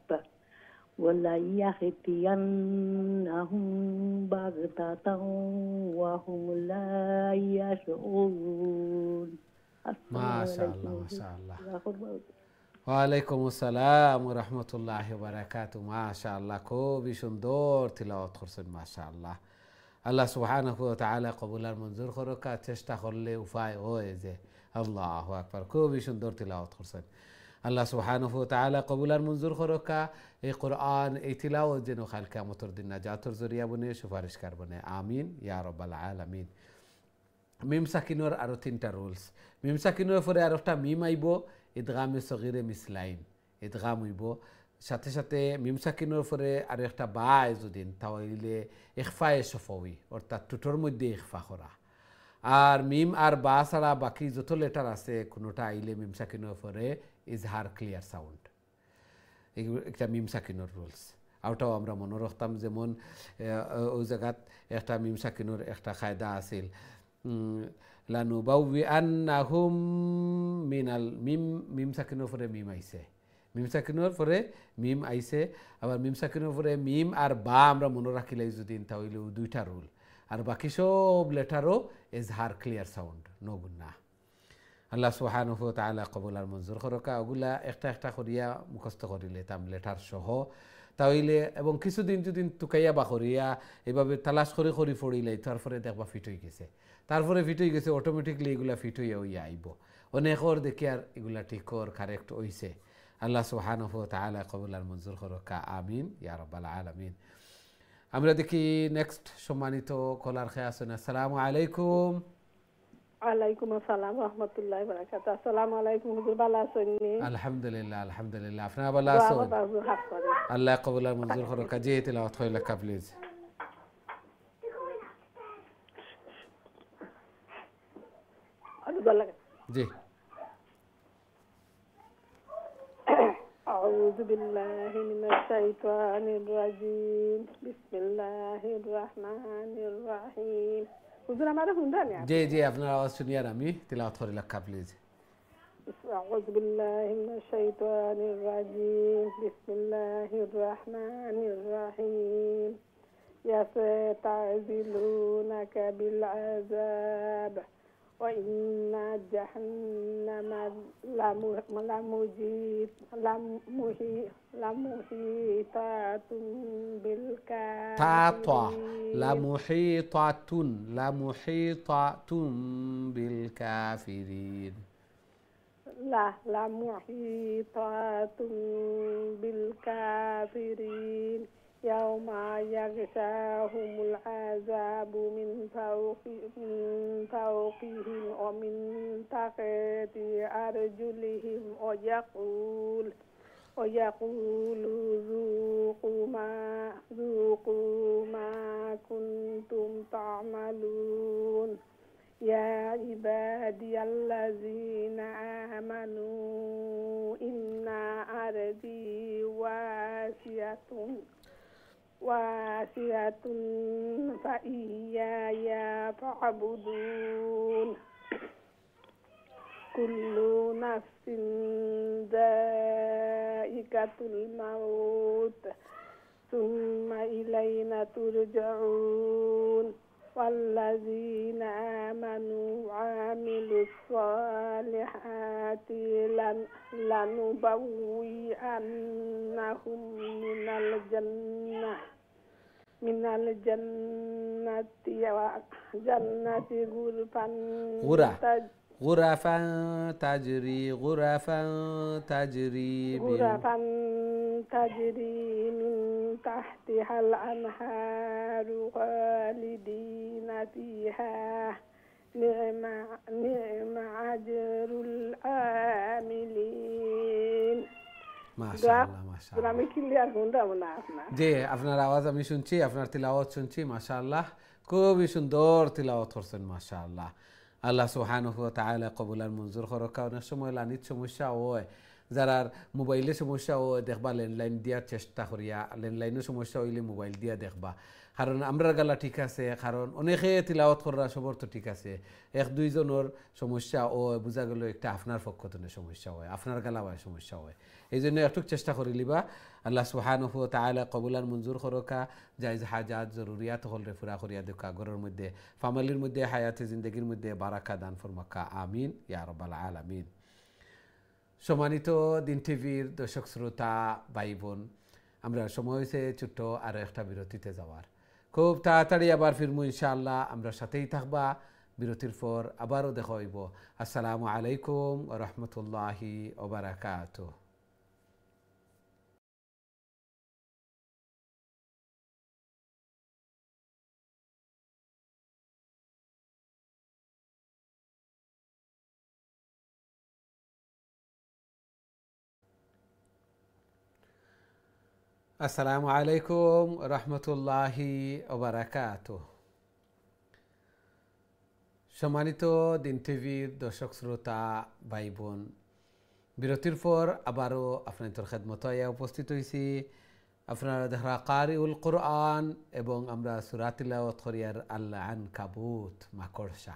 وليأتينهم بغتة وهم لا يشعرون. ما شاء الله ما شاء الله. ওয়ালাইকুম আসসালাম ওয়া রাহমাতুল্লাহি ওয়া বারাকাতুহু। মাশাআল্লাহ, খুবই সুন্দর তিলাওয়াত করছেন মাশাআল্লাহ। আল্লাহ সুবহানাহু ওয়া তাআলা কবুল আর মঞ্জুর করুক। চেষ্টা করলে উপায় হয় যে। আল্লাহু আকবার, খুবই সুন্দর তিলাওয়াত করছেন। আল্লাহ সুবহানাহু ওয়া তাআলা কবুল আর মঞ্জুর করুক। এই কোরআন এই তিলাওয়াত যেন কাল কিয়ামতের দিন নাজাতের জরিয়া বনে, সুপারিশকার বনে। আমিন ইয়া রাব্বাল আলামিন। মিম সাকিনের আরো 3টা রুলস। মিম সাকিনের পরে আর একটা মিম আইব, ইদগামে সগীরে মিসলাইন ইদগাম হইব। সাথে সাথে মিম সাকিনের পরে আর একটা বা যদি তাহলে ইখফায়ে শফাউই, অর্থাৎ টুটোর মধ্যে ইখফা করা। আর মিম আর বা ছাড়া বাকি যত লেটার আছে কোনোটা আইলে মিম সাকিনের পরে ইজহার ক্লিয়ার সাউন্ড, একটা মিম সাকিনের রুলস। আওটাও আমরা মনে রাখতাম, যেমন ওই জায়গাত একটা মিম সাকিনের একটা কায়দা আছিল, লানুবাউইআন্নাহুম মিনাল মিম, মিম সাকিনের পরে মিম আইছে, মিম সাকিনের পরে মিম আইছে। আবার মিম সাকিনের পরে মিম আর বা আমরা মনে রাখিলাই যদি তাহলে 2টা রুল। আর বাকি সব লেটারও এজহার ক্লিয়ার সাউন্ড, নো গুন্না। আল্লাহ সুবহানাহু ওয়া তাআলা কবুল আর মঞ্জুর করুক। ওগুলা একটা একটা করিয়া মুখস্থ করিলে তাম লেটার সহ তাহলে, এবং কিছুদিন যদি টুকাইয়া বা করিয়া এভাবে তালাশ করে করি পড়িলে তারপরে দেখবা ফিট হয়ে গেছে। তারপরে ফিট হয়ে গেছে অটোমেটিকলি এগুলা ফিট হইয়া হইয়া আইব। অনেকর দেখি আর এগুলা ঠিক কর কারেক্ট হইছে। আল্লাহ সুবহানাহু ওয়া তাআলা কবুল আর মঞ্জুর করুক। আমিন ইয়া রাব্বাল আলামিন। আমরা দেখি নেক্সট সম্মানিত কলার খেয়ে আসেন। আসসালামু আলাইকুম। ওয়ালাইকুম আসসালাম রাহমাতুল্লাহি ওয়া বারাকাতুহু। আসসালামু আলাইকুম হুজুর, ভালো আছেন? আলহামদুলিল্লাহ আলহামদুলিল্লাহ, আপনারা ভালো আছেন? আল্লাহ কবুল আর মঞ্জুর করুক। জি তিলাওয়াত কইলা কা প্লিজ। জি। أعوذ بالله من الشيطان الرجيم بسم الله الرحمن الرحيم. হুজুর আমারে শুনছেন? জি জি, আপনার আওয়াজ শুনিয়ার আমি তিলাওয়াত কইলা কা প্লিজ। أعوذ بالله من الشيطان الرجيم بسم الله الرحمن الرحيم. يستعجلونك بالعذاب وإن جهنم لمحيطة بالكافرين. لمحيطة بالكافرين يوم يغشاهم العذاب من فوقهم ومن تحت أرجلهم ويقول ذوقوا ما كنتم تعملون. يا عبادي الذين آمنوا إن أرضي واسعة فإياي فاعبدون. كل نفس ذائقة الموت ثم إلينا ترجعون. والذين آمنوا وعملوا الصالحات لنبوئنهم من الجنة غرفا গুরাফান তাজরি গুরাফান তাজরি غرفا تجري من تحتها الأنهار خالدين فيها نعم أجر العاملين মাশাআল্লাহ মাশাআল্লাহ আমি ক্লিয়ার শুনলাম না আপনার জি আপনার আওয়াজ আমি শুনছি আপনার তিলাওয়াত শুনছি মাশাআল্লাহ খুবই সুন্দর তিলাওয়াত করছেন মাশাআল্লাহ আল্লাহ সুবহানাহু ওয়া তাআলা কবুল আর মঞ্জুর করুক অনেক সময় লানিত সমস্যা হয় যারার মোবাইলে সমস্যা হয় দেখবা ল্যান্ডলাইন দেওয়ার চেষ্টা করিয়া ল্যান্ডলাইনের সমস্যা হইলে মোবাইল দিয়া দেখবা কারণ আমরা গালা ঠিক আছে কারণ অনেকে তিলাওয়াত করা সবর তো ঠিক আছে এক দুইজনের সমস্যা ও বোঝা গেল একটা আপনার পক্ষ থেকে সমস্যা হয় আপনার গালা হয় সমস্যা হয় এই জন্য একটু চেষ্টা করে লিবা আল্লাহ সুবহানাহু ওয়া তাআলা কবুল আর মঞ্জুর করুকা জায়েজ হাজাত জরুরিয়াত হলরে পুরা করিয়া দেখা ঘরের মধ্যে ফ্যামিলির মধ্যে হায়াতে জিন্দেগির মধ্যে বারাকা দান ফরমাকা আমিন ইয়া রাব্বাল আলামিন সম্মানিত দিন টিভির দর্শক শ্রোতা ভাই বোন আমরা সময় হয়েছে ছোট্ট আর একটা বিরতিতে যাওয়ার খুব তাড়াতাড়ি আবার ফিরমু ইনশাআল্লাহ আমরা সাথেই থাকবা বিরতির পর আবারও দেখা হইব আসসালামু আলাইকুম ওয়া রাহমাতুল্লাহি ওয়া বারাকাতুহু আসসালামু আলাইকুম রহমতুল্লাহি ওবারাকাতুহ সম্মানিত দিন টিভির দর্শক শ্রোতা ভাই বোন বিরতির পর আবারও আপনাদের খেদমত উপস্থিত হয়েছি আপনারা দেখা কারিউল কোরআন এবং আমরা সূরা তিলাওয়াত করিয়ার আল আনকাবুত মাকড়সা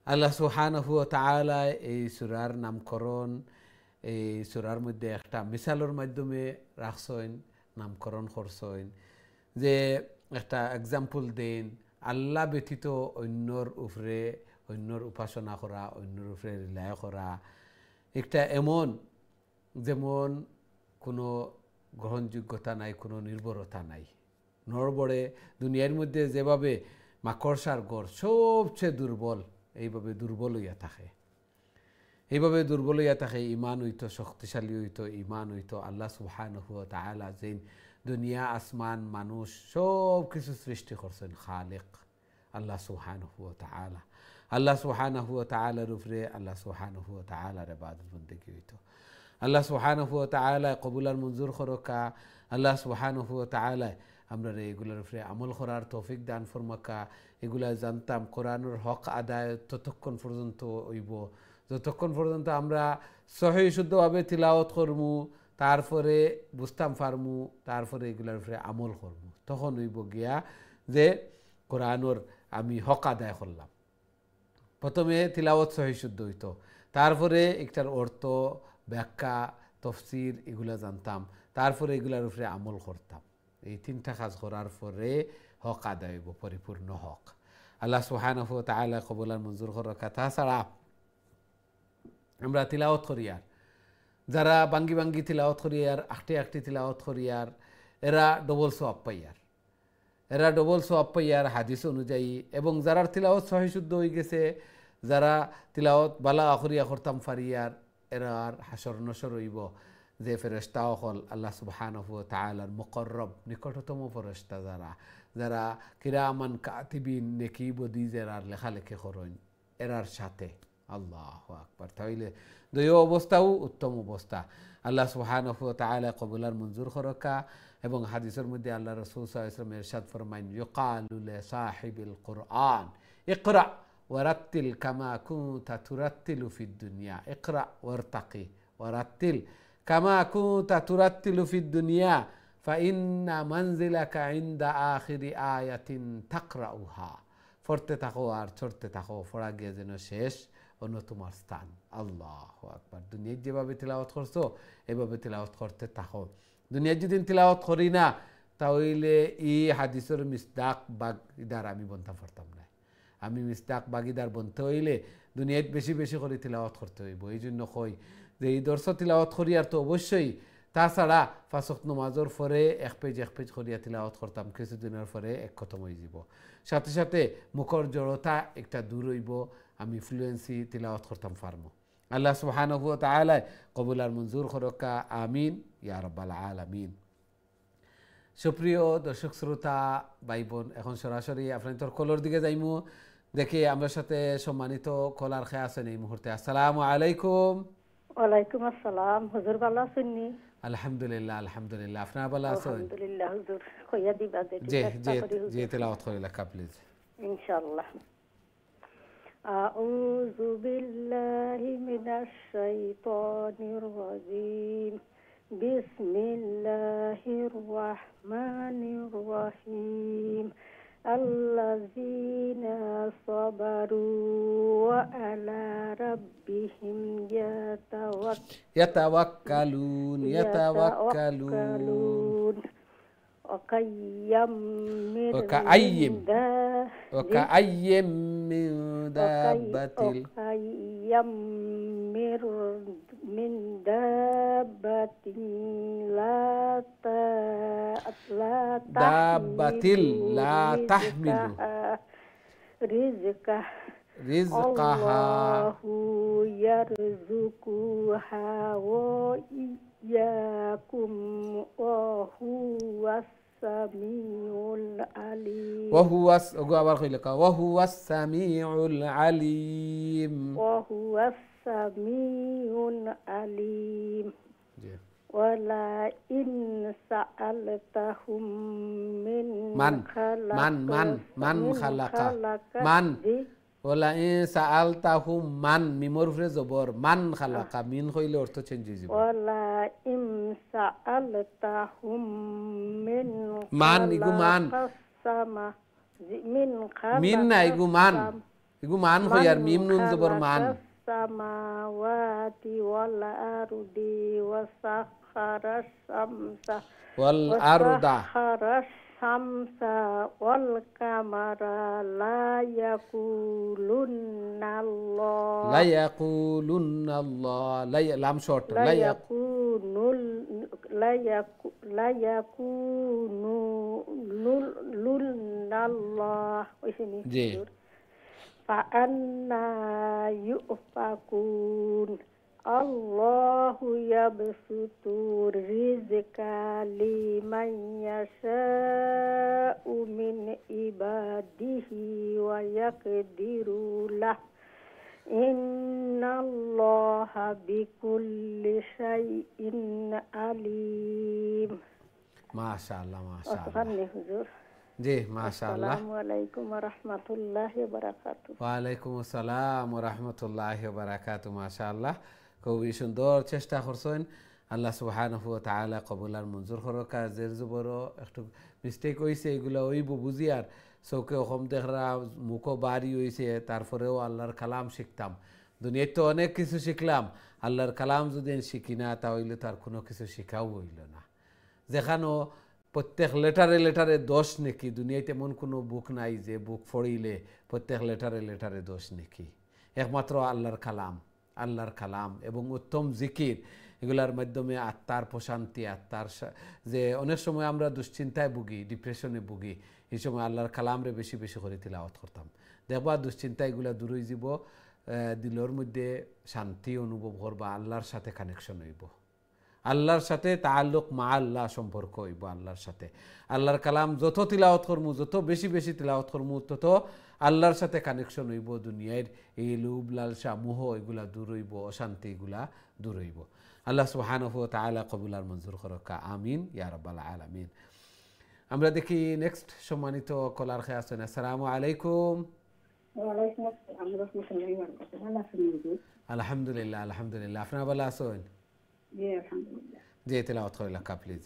আল্লাহ সুবহানাহু ওয়া তাআলা এই সূরার নামকরণ এই সূরার মধ্যে একটা মিসালের মাধ্যমে রাখছেন নামকরণ করছেন যে একটা এক্সাম্পল দেন আল্লাহ ব্যতীত অন্যর উপরে অন্যর উপাসনা করা অন্যর উপরে রিলায় করা একটা এমন যেমন কোনো গ্রহণযোগ্যতা নাই কোনো নির্ভরতা নাই নরবরে দুনিয়ার মধ্যে যেভাবে মাকড়সার গড় সবচেয়ে দুর্বল এইভাবে দুর্বল হইয়া থাকে এইভাবে দুর্বল হইয়া থাকে ইমান হইতো শক্তিশালী হইতো ইমান হইতো আল্লাহ সুবহানাহু ওয়া তাআলা যেন দুনিয়া আসমান মানুষ সব কিছু সৃষ্টি করছেন খালিক আল্লাহ সুবহানাহু ওয়া তাআলা আল্লাহ সুবহানাহু ওয়া তাআলার উপরে আল্লাহ সুবহানাহু ওয়া তাআলার ইবাদত বন্দেগী হইতো আল্লাহ সুবহানাহু ওয়া তাআলা কবুল আর মঞ্জুর করুকা আল্লাহ সুবহানাহু ওয়া তাআলা আমরা এগুলোর উপরে আমল করার তৌফিক দান ফরমাকা এগুলা জানতাম কোরআনের হক আদায় ততক্ষণ পর্যন্ত হইব যতক্ষণ পর্যন্ত আমরা সহি শুদ্ধভাবে তিলাওয়াত করমু তারপরে বুঝতাম পারমু তারপরে এগুলোর উপরে আমল করমু তখন হইব গিয়া যে কোরআনের আমি হক আদায় করলাম প্রথমে তিলাওয়াত সহি শুদ্ধ হইতো তারপরে একটার অর্থ ব্যাখ্যা তফসির এগুলা জানতাম তারপরে এগুলোর উপরে আমল করতাম এই তিনটা কাজ করার পরে হক আদায় হইব পরিপূর্ণ হক আল্লাহ সুবহানাহু ওয়া তাআলা কবুল আর মঞ্জুর করার কথা ছাড়া আমরা তিলাওয়াত করি আর যারা বাঙ্গি বাঙ্গি তিলাওয়াত করি আর আটটি তিলাওয়াত করি আর এরা ডবল সওয়াব পাইয়ার এরা ডবল সওয়াব পাইয়ার হাদিস অনুযায়ী এবং যারা তিলাওয়াত সহি শুদ্ধ হয়ে গেছে যারা তিলাওয়াত বালা আখরিয়া করতাম ফারিয়ার এরা আর হাসর নসর হইব যে ফেরেশতা হল আল্লাহ সুবহানাহু ওয়া তাআলার মুকররব নিকটতম ফেরেশতা যারা যারা কিরামান কাতিবিন নেকি বদি যারা লেখালেখি করেন এরার সাথে আল্লাহু আকবার তাইলে দুই অবস্থাও উত্তম অবস্থা আল্লাহ সুবহানাহু ওয়া তাআলা কবুল আর মঞ্জুর করুকা এবং হাদিসের মধ্যে আল্লাহ রাসূল সাল্লাল্লাহু আলাইহি ওয়াসাল্লাম ইরশাদ ফরমায়েন ইউকালু লি সাহিবিল কুরআন ইকরা ওয়ারাত্তিল কামা কুনতা তুরাত্তিলু ফিদ দুনিয়া ইকরা ওয়ারতাকি ওয়ারাত্তিল কামা কুনতা তুরাত্তিলু ফিদ দুনিয়া ফাইন্না মানজিলাকা ইনদা আখিরি আয়াতিন তাকরাউহা পড়তে থাকো আর চড়তে থাকো পড়া গিয়ে যেন শেষ অন্য তোমার স্থান আল্লাহু আকবার দুনিয়ায় যেভাবে তিলাওয়াত করছো এভাবে তিলাওয়াত করতে থাকো দুনিয়ায় যদি তিলাওয়াত করি না তাহলে এই হাদিসের মিসদাক বাগিদার আমি বনতে পারতাম না আমি মিসদাক বাগিদার বনতে হইলে দুনিয়ায় বেশি বেশি করে তিলাওয়াত করতে হইব এই জন্য কই যে এই দর্শ তিলাওয়াত করি আর তো অবশ্যই তাছাড়া পাঁচ ওয়াক্ত নামাজের পরে এক পেজ করিয়া তিলাওয়াত করতাম কিছুদিনের পরে এক খতম হয়ে যাব সাথে সাথে মুখর জড়তা একটা দূর হইব আমি ফ্লুয়েন্সি তিলাওয়াত করতাম পারবো। আল্লাহ সুবহানাহু ওয়া তাআলা কবুল আর মঞ্জুর করুকা, আমিন ইয়া রাব্বাল আলামিন। সুপ্রিয় দর্শক শ্রোতা ভাই বোন, এখন সরাসরি আপনাদের কলর দিকে যাইমু। দেখি আমার সাথে সম্মানিত কলার খেয়ে আছেন এই মুহূর্তে। আসসালামু আলাইকুম। ওয়ালাইকুম আসসালাম। হুজুর ভালো আছেননি? আলহামদুলিল্লাহ আলহামদুলিল্লাহ, আপনারা ভালো আছেন? আলহামদুলিল্লাহ হুজুর। কইয়া দিবা যে জি চেষ্টা জি করি জি, হুজুর তেলাওয়াত করে লেখা প্লিজ। ইনশাআল্লাহ। আউযু বিল্লাহি মিনাশ শাইতানির রাজিম। বিসমিল্লাহির রাহমানির রাহিম। আল্লাযীনা সাবারু ওয়া আলা রাব্বিহিম ইয়াতাওয়াক্কালুন ইয়াতাওয়াক্কালুন وكأيم وكأيم وكأيم من دابة من دابة لا تحمل رزقها الله يرزقها وإياكم وهو السميع العليم. وهو السميع العليم. وهو السميع العليم. ولئن سألتهم من خلق ولئن سألتهم من মিমর উপরে জবর, মান খালাকা, মিন কইলে অর্থ চেঞ্জ হয়ে যাবে। ولئن سألتهم من মান ইগু মান মিন না ইগু মান কই আর মিম নুন জবর মান। السماوات والأرض وسخر الشمس الشمس والقمر لا يقولن الله لام شورت لا يقولن الله جي فأنا يؤفكون. الله يبسط الرزق لمن يشاء من عباده ويقدر له إن الله بكل شيء عليم. ما شاء الله ما شاء الله حضور জি মাশাআল্লাহ। আসসালামু আলাইকুম ওয়া রাহমাতুল্লাহি ওয়া বারাকাতুহু। ওয়া আলাইকুম আসসালাম ওয়া রাহমাতুল্লাহি ওয়া বারাকাতুহু। মাশাআল্লাহ, খুবই সুন্দর চেষ্টা করছেন। আল্লাহ সুবহানাহু ওয়া তাআলা কবুল আর মঞ্জুর করুক। কাজের জবর একটু মিস্টেক হইছে, এগুলা ওইব বুঝি আর চৌকে অসম দেখরা মুখো বাড়ি হইছে, তারপরেও আল্লাহর কালাম শিখতাম। দুনিয়ায় তো অনেক কিছু শিখলাম, আল্লাহর কালাম যদি শিখি না তাহলে তার কোনো কিছু শিখাও হইল না। যেখানো প্রত্যেক লেটারে লেটারে দোষ নাকি, দুনিয়ায় তেমন কোনো বুক নাই যে বুক পড়িলে প্রত্যেক লেটারে লেটারে দোষ নাকি। একমাত্র আল্লাহর কালাম এবং উত্তম জিকির, এগুলার মাধ্যমে আত্মার প্রশান্তি, আত্মার যে অনেক সময় আমরা দুশ্চিন্তায় ভুগি, ডিপ্রেশনে ভুগি, এই সময় আল্লাহর কালামরে বেশি বেশি করে তিলাওয়াত করতাম। দেখবা দুশ্চিন্তা এগুলা দূর হয়ে যাব, দিলের মধ্যে শান্তি অনুভব করবা, আল্লাহর সাথে কানেকশন হইব, আল্লাহর সাথে তাআল্লুক মা আল্লাহ সম্পর্ক হইব আল্লাহর সাথে। আল্লাহর কালাম যত তিলাওয়াত করমু, যত বেশি বেশি তিলাওয়াত করমু, তত আল্লাহর সাথে কানেকশন হইব। দুনিয়ার এই লোভ লালসা মোহ এগুলা দূর হইব, অশান্তি এগুলা দূর হইব। আল্লাহ সুবহানাহু ওয়া তাআলা কবুল আর মঞ্জুর করুক, আমিন ইয়া রাব্বাল আলামিন। আমরা দেখি নেক্সট সম্মানিত কলার খেয়ে আছেন। আসসালামু আলাইকুম। ওয়ালাইকুম আসসালাম ওয়া রাহমাতুল্লাহি ওয়া বারাকাতুহু। ভালো আছেন হুজুর? আলহামদুলিল্লাহ আলহামদুলিল্লাহ, আপনারা ভালো আছেন? জি আলহামদুলিল্লাহ। জি তেলাওয়াত করে লেখা প্লিজ।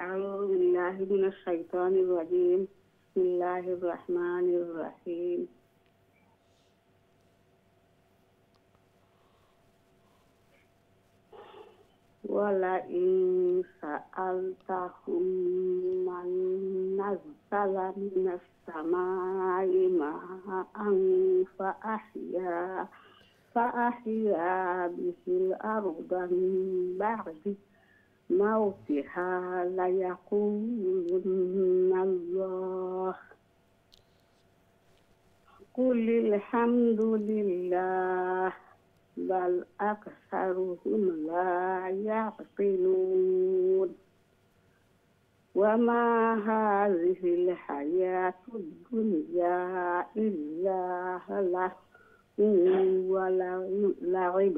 আউযু বিল্লাহি মিনাশ শাইতানির রাজিম। বিসমিল্লাহির রহমানির রহিম। ولئن سألتهم من نزل من السماء ماء فأحيا به الأرض من بعد موتها ليقولن الله قل الحمد لله بل أكثرهم لا يعقلون وما هذه الحياة الدنيا إلا لهو ولعب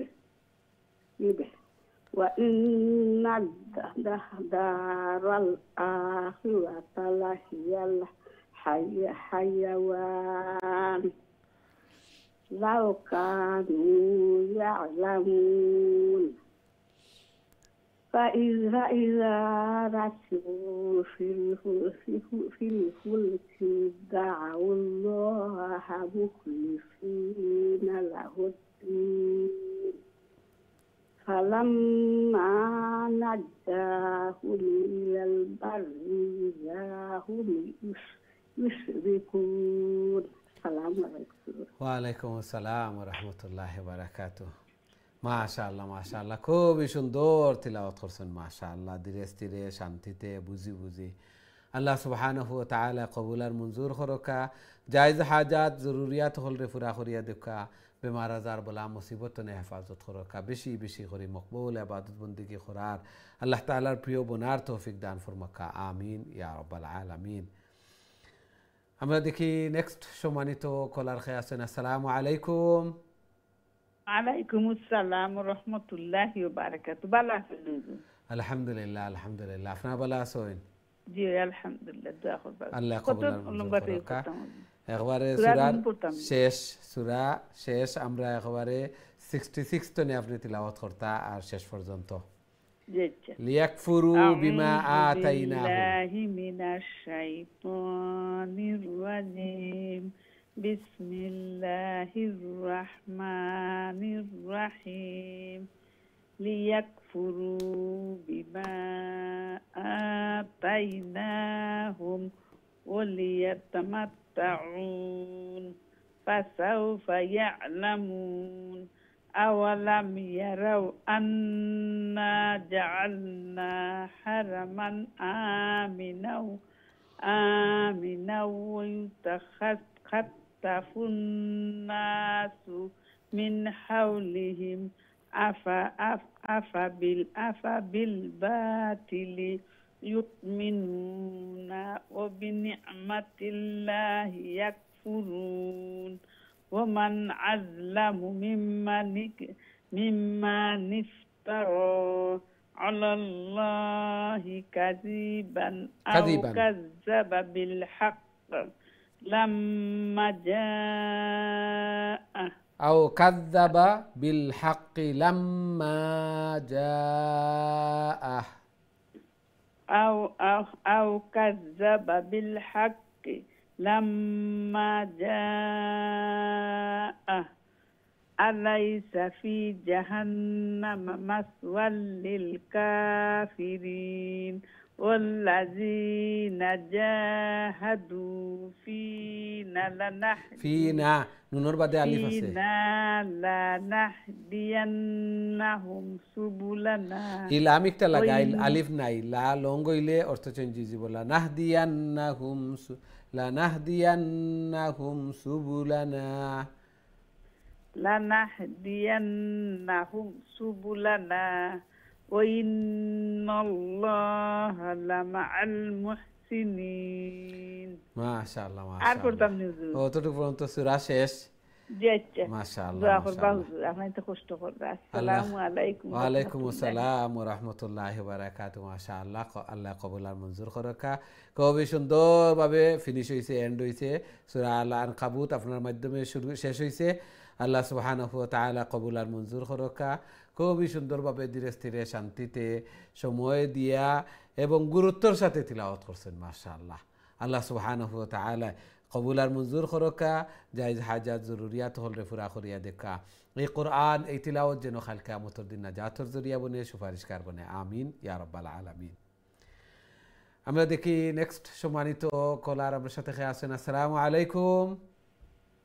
وإن الدار الآخرة لهي الحيوان لو كانوا يعلمون فإذا ركبوا في الفلك دعوا الله مخلصين له الدين فلما نجاهم إلى البر إذا هم يشركون. السلام عليكم. ওয়ালাইকুম আসসালাম ওয়া রাহমাতুল্লাহি ওয়া বারাকাতুহু। মাশাআল্লাহ মাশাআল্লাহ, খুবই সুন্দর তিলাওয়াত করছেন মাশাআল্লাহ, ধীরে স্থিরে শান্তিতে বুঝি বুঝি। আল্লাহ সুবহানাহু ওয়া তাআলা কবুল আর মঞ্জুর করকা, জায়েজ হাজাত জরুরিয়াত হলরে পুরা করিয়া দেখা, বেমার আজার বলা মুসিবত নে হেফাজত করকা, বেশি বেশি করে মকবুল ইবাদত বন্দেগী করার আল্লাহ তাআলার প্রিয় বনার তৌফিক দান ফরমাকা, আমিন ইয়া রাব্বাল আলামিন। আমরা দেখি নেক্সট সম্মানিত কলার খেয়ে আছেন। আসসালামু আলাইকুম। ওয়ালাইকুম আসসালাম ওয়া রাহমাতুল্লাহি ওয়া বারাকাতুহু। ভালো আছেন? আলহামদুলিল্লাহ আলহামদুলিল্লাহ, আপনারা ভালো আছেন? জি আলহামদুলিল্লাহ, দোয়া করবেন। আল্লাহ কবুল আর মঞ্জুর করুকা। একবারে সূরা সূরা শেষ আমরা একবারে 66 তনে আপনি তিলাওয়াত করতা আর শেষ পর্যন্ত। লিয়াকফুরু বিমা আতাইনাহুম। বিল্লাহি মিনাশ শাইতানির রাজিম। বিসমিল্লাহির রাহমানির রাহিম। লিয়াকফুরু বিমা আতাইনাহুম ওয়া লিয়াতামাত্তাউন ফাসাউফা ইয়ালামুন। أولم يروا أنا جعلنا حرما آمنا ويتخطف الناس من حولهم أفبالباطل يؤمنون وبنعمة الله يكفرون ومن أظلم ممن افترى على الله كذبا أو كذب بالحق لما جاءه أو كذب بالحق لما جاءه أو كذب بالحق لما جاءه أليس في جهنم مثوى للكافرين والذين جاهدوا فينا নুনৰ বাদে আলিফ আছে, لنهدينهم سبلنا। ইলাম একটা লাগাইল, আলিফ নাই, লা লং গইলে অর্থ চেঞ্জ হয়ে বলা লানাহদিয়ান্নাহুম সুবুলানা। لنهدينهم سبلنا وإن الله لمع المحسنين। মাশাআল্লাহ আর মাশাআল্লাহ, করতাম নিউজু অতটুকু পর্যন্ত সূরা শেষ। জি আচ্ছা, মাশাআল্লাহ দোয়া করবা মাশাআল্লাহ। হুজুর, আপনি তো কষ্ট করবেন। আসসালামু আলাইকুম। ওয়া আলাইকুম আসসালাম ওয়া রাহমাতুল্লাহি ওয়া বারাকাতুহু। মাশাআল্লাহ, আল্লাহ কবুল আর মঞ্জুর করকা। খুবই সুন্দরভাবে ফিনিশ হইছে, এন্ড হইছে। সূরা আল আনকাবুত আপনার মাধ্যমে শুরু শেষ হইছে। আল্লাহ সুবহানাহু ওয়া তাআলা কবুল আর মঞ্জুর করকা। খুবই সুন্দরভাবে ধীরে স্থিরে শান্তিতে সময় দিয়া এবং গুরুত্বর সাথে তিলাওয়াত করছেন মাশাআল্লাহ। আল্লাহ সুবহানাহু ওয়া তাআলা কবুল আর মঞ্জুর করকা, জায়েজ হাজাত জরুরিয়াত হলরে পুরা করিয়া দেখা। এই কোরআন এই তিলাওয়াত যেন কাল কিয়ামতের দিন নাজাতের জরিয়া বনে, সুপারিশকার বনে, আমিন ইয়া রাব্বাল আলামিন। আমরা দেখি নেক্সট সম্মানিত কলার আমার সাথে আছেন। আসসালামু আলাইকুম।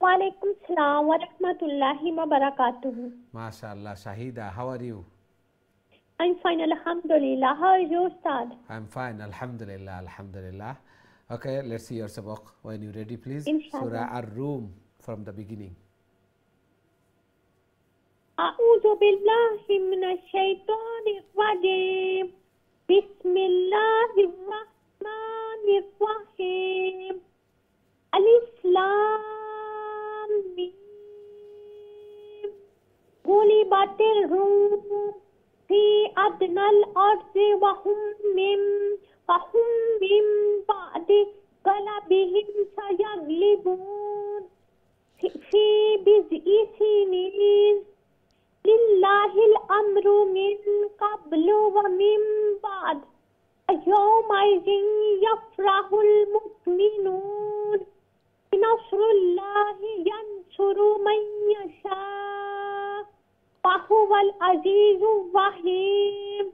ওয়ালাইকুম আসসালাম ওয়া রাহমাতুল্লাহি ওয়া বারাকাতুহু। মাশাআল্লাহ, Shahida, how are you? I'm fine, alhamdulillah. How are you, Ustad? I'm fine, alhamdulillah, alhamdulillah. Okay, let's see your sabaq when you're ready, please. Inshallah. Surah Ar-Rum. from the beginning. أعوذ بالله من الشيطان الرجيم. بسم الله الرحمن الرحيم. ألف لام ميم. غلبت الروم في أدنى الأرض وهم من بعد غلبهم سيغلبون في بضع سنين. لله الأمر من قبل ومن بعد. يومئذ يفرح المؤمنون بنصر الله ينصر من يشاء وهو العزيز الرحيم.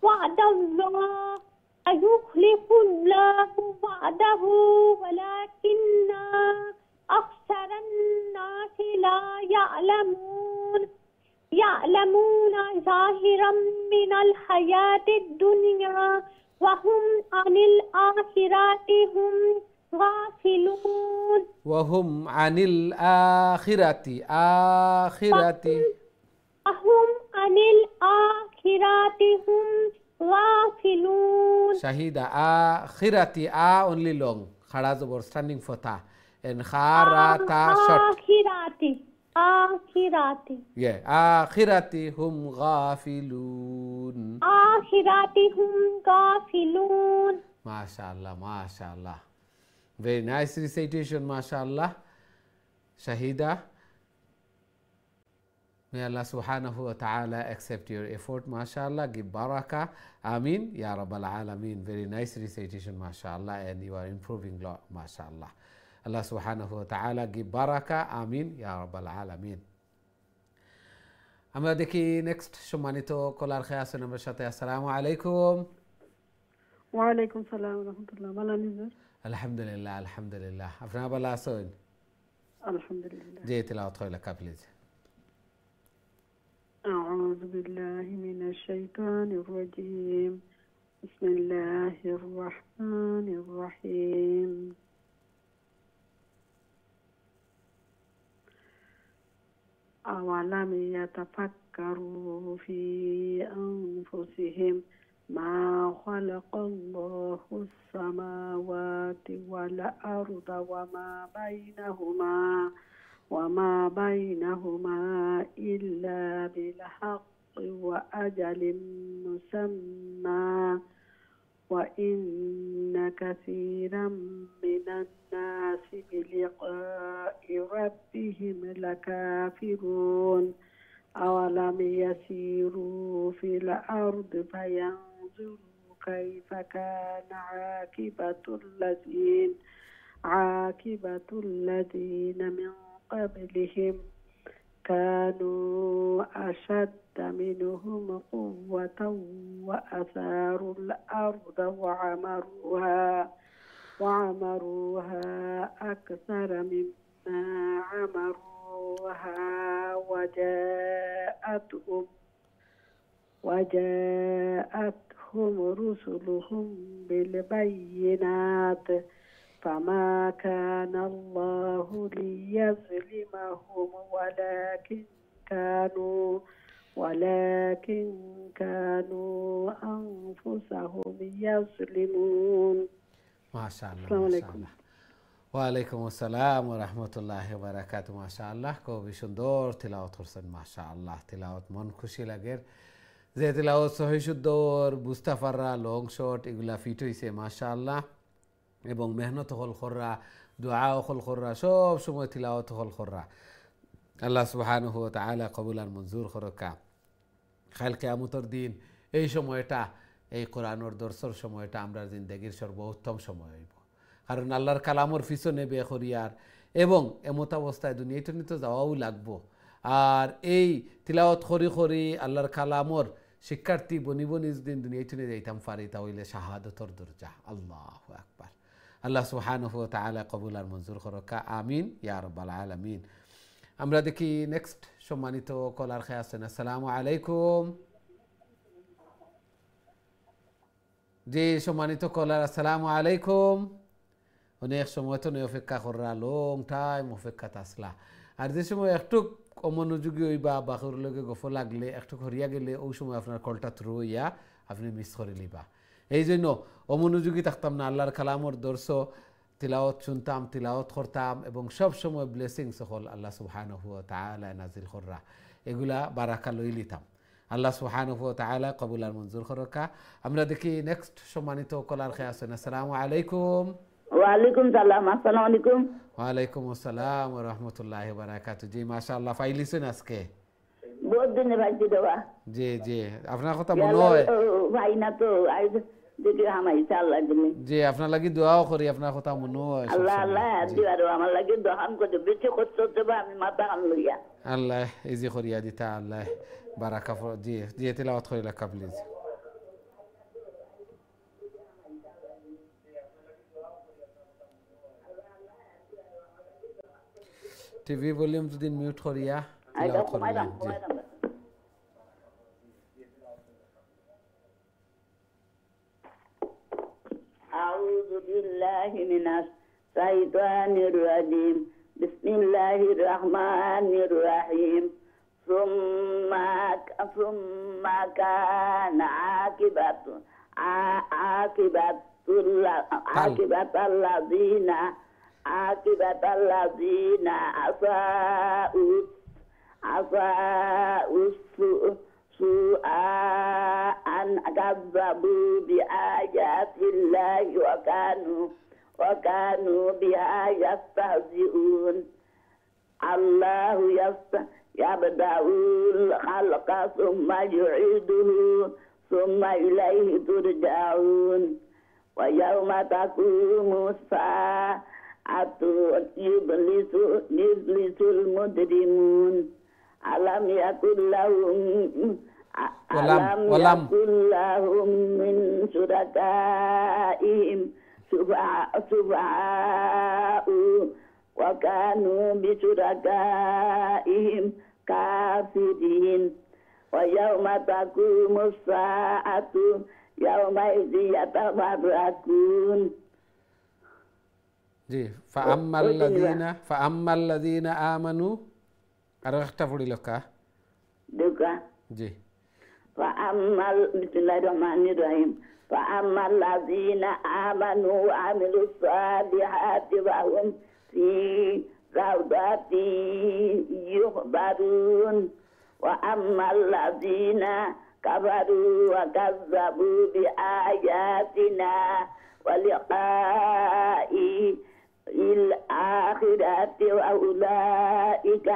وعد الله يخلف الله وعده ولكن أكثر الناس لا يعلمون ظاهرا من الحياة الدنيا وهم عن الآخرة هم غافلون. وهم عن الآخرة وهم عن الآخرة هم غافلون. Shahida akhirati only long. Khara zabor standing for ta. And kharata short. آخراتي. Yeah. Akhirati hum ghafilun. آخراتي هم غافلون. MashaAllah, MashaAllah. Very nice recitation, MashaAllah. Shahida, may Allah subhanahu wa ta'ala accept your effort, MashaAllah. Give barakah. Ameen. Ya Rabbal Alameen. Very nice recitation, MashaAllah. And you are improving, MashaAllah. Allah subhanahu wa ta'ala give barakah. Ameen. Ya Rabbal Alameen. আমরা দেখি next সম্মানিত কলার খেয়ে আছেন আমার সাথে। আসসালামু আলাইকুম। ওয়ালাইকুম সালাম রাহমাতুল্লাহ। ভালো আছেন? আলহামদুলিল্লাহ, আলহামদুলিল্লাহ। আপনারা ভালো আছেন? আলহামদুলিল্লাহ। জি, তেলাওয়াত হয় লেখা প্লিজ। أعوذ بالله من الشيطان الرجيم. بسم الله الرحمن الرحيم. أولم يتفكروا في أنفسهم ما خلق الله السماوات والأرض وما بينهما إلا بالحق وأجل مسمى وإن كثيرا من الناس بلقاء ربهم لكافرون. أولم يسيروا في الأرض فينظروا كيف كان عاقبة الذين من قبلهم كانوا أشد منهم قوة وأثاروا الأرض وعمروها أكثر مما عمروها وجاءتهم رسلهم بالبينات فما كان الله ليظلمهم ولكن كانوا أنفسهم يظلمون. ما شاء الله. السلام عليكم. ওয়ালাইকুম আসসালাম ওয়া রাহমাতুল্লাহি ওয়া বারাকাতুহু। মাশাআল্লাহ, খুবই সুন্দর তিলাওয়াত করছেন। মাশাআল্লাহ, তিলাওয়াত মন খুশি লাগে। যে তিলাওয়াত সহি শুদ্ধ বুঝতে পাররা, লং শর্ট এগুলা ফিট হইছে মাশাআল্লাহ। এবং মেহনত হল খররা, দোয়া হল খররা, সব সময় তিলাওয়াত হল খররা। আল্লাহ সুবহানাহু ওয়া তাআলা কবুল আর মঞ্জুর করকা। কাল কিয়ামতের দিন এই সময়টা, এই কোরআনের দর্শর সময়টা আমরা জিন্দেগির সর্বোত্তম সময় হইব। কারণ আল্লাহর কালামর পিছনে বে করিয়ার এবং এমত অবস্থায় দুনিয়াতে তো যাওয়াও লাগবো। আর এই তিলাওয়াত করি করি আল্লাহর কালামর শিক্ষার্থী বনিব নিজ দিন দুনিয়াতে যাইতাম পারি, তা হইলে শাহাদতর দরজা। আল্লাহু আকবার। আল্লাহ সুবহানাহু ওয়া তাআলা কবুল আর মঞ্জুর করকা। আমিন ইয়া রাব্বাল আলামিন। আমরা দেখি নেক্সট সম্মানিত কলার খেয়ে আছেন। আসসালামু আলাইকুম। জি সম্মানিত কলার, আসসালামু আলাইকুম। অনেক সময় তো অপেক্ষা করা লং টাইম অপেক্ষা আসলা আর যে সময় একটু অমনোযোগী হইবা বাকুর লগে গফ লাগলে একটু হরিয়া গেলে ওই সময় আপনার কলটা থ্রু হইয়া আপনি মিস করে লিবা এই জন্য অমনোযোগী থাকতাম না আল্লাহর কালামর দর্শ তিলাওয়াত শুনতাম তিলাওয়াত করতাম এবং সব সময় ব্লেসিং সকল আল্লাহ সুবহানাহু ওয়া তাআলা নাজিল কররা এগুলা বারাকা লই লিতাম আল্লাহ সুবহানাহু ওয়া তাআলা কবুল আর মঞ্জুর করকা আমরা দেখি নেক্সট সম্মানিত কলার খেয়ে আছেন আসসালামু আলাইকুম ওয়ালাইকুম সালাম আসসালামু আলাইকুম ওয়ালাইকুম আসসালাম ওয়া রাহমাতুল্লাহি ওয়া বারাকাতুহু জি মাশাআল্লাহ ফাইলিছেন আজকে বহুত দিনে ভাইছি দেওয়া জি জি আপনার কথা মনে হয় ভাই না তো আজ দেখি হামাই আল্লাহ দিনে জি আপনার লাগি দোয়াও করি আপনার কথা মনে হয় আল্লাহ আল্লাহ দিবার আমার লাগে দহান করে বেশি কষ্ট দেবা আমি মাথা কান লইয়া আল্লাহ ইজি করিয়া দিতা আল্লাহ বারাকা জি জি তিলাওয়াত করিলা প্লিজ টিভি ভলিউম যদি মিউট করিয়া তিলাওয়াত করিলা জি أعوذ بالله من الشيطان الرجيم بسم الله الرحمن الرحيم ثم كان عاقبة الذين أساءوا سوء أن كذبوا بآيات الله وكانوا بها يستهزئون الله يبدأ الخلق ثم يعيده ثم إليه ترجعون ويوم تقوم الساعة يبلس المجرمون ألم يكن لهم من شركائهم شفعاء وكانوا بشركائهم كافرين ويوم تقوم الساعة يومئذ يتفرقون জি فأما الذين آمنوا আর একটা পড়ি লকা দুকা জি بسم الله الرحمن الرحيم فأما الذين آمنوا وعملوا الصالحات وهم في روضات يخبرون وأما الذين كفروا وكذبوا بآياتنا ولقاء الآخرة وأولئك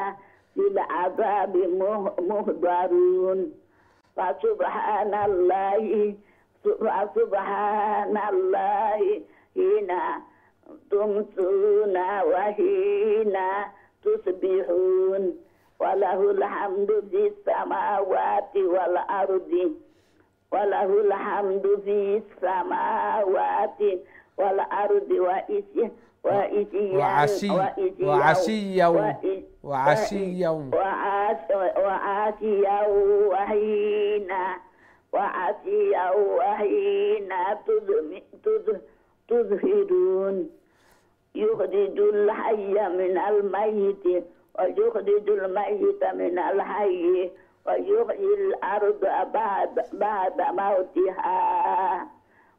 في العذاب محضرون فسبحان الله حين تمسون وحين تصبحون وله الحمد في السماوات والأرض وله الحمد في السماوات والأرض وعشيا وحين تظهرون يخرج الحي من الميت ويخرج الميت من الحي ويحيي الأرض بعد موتها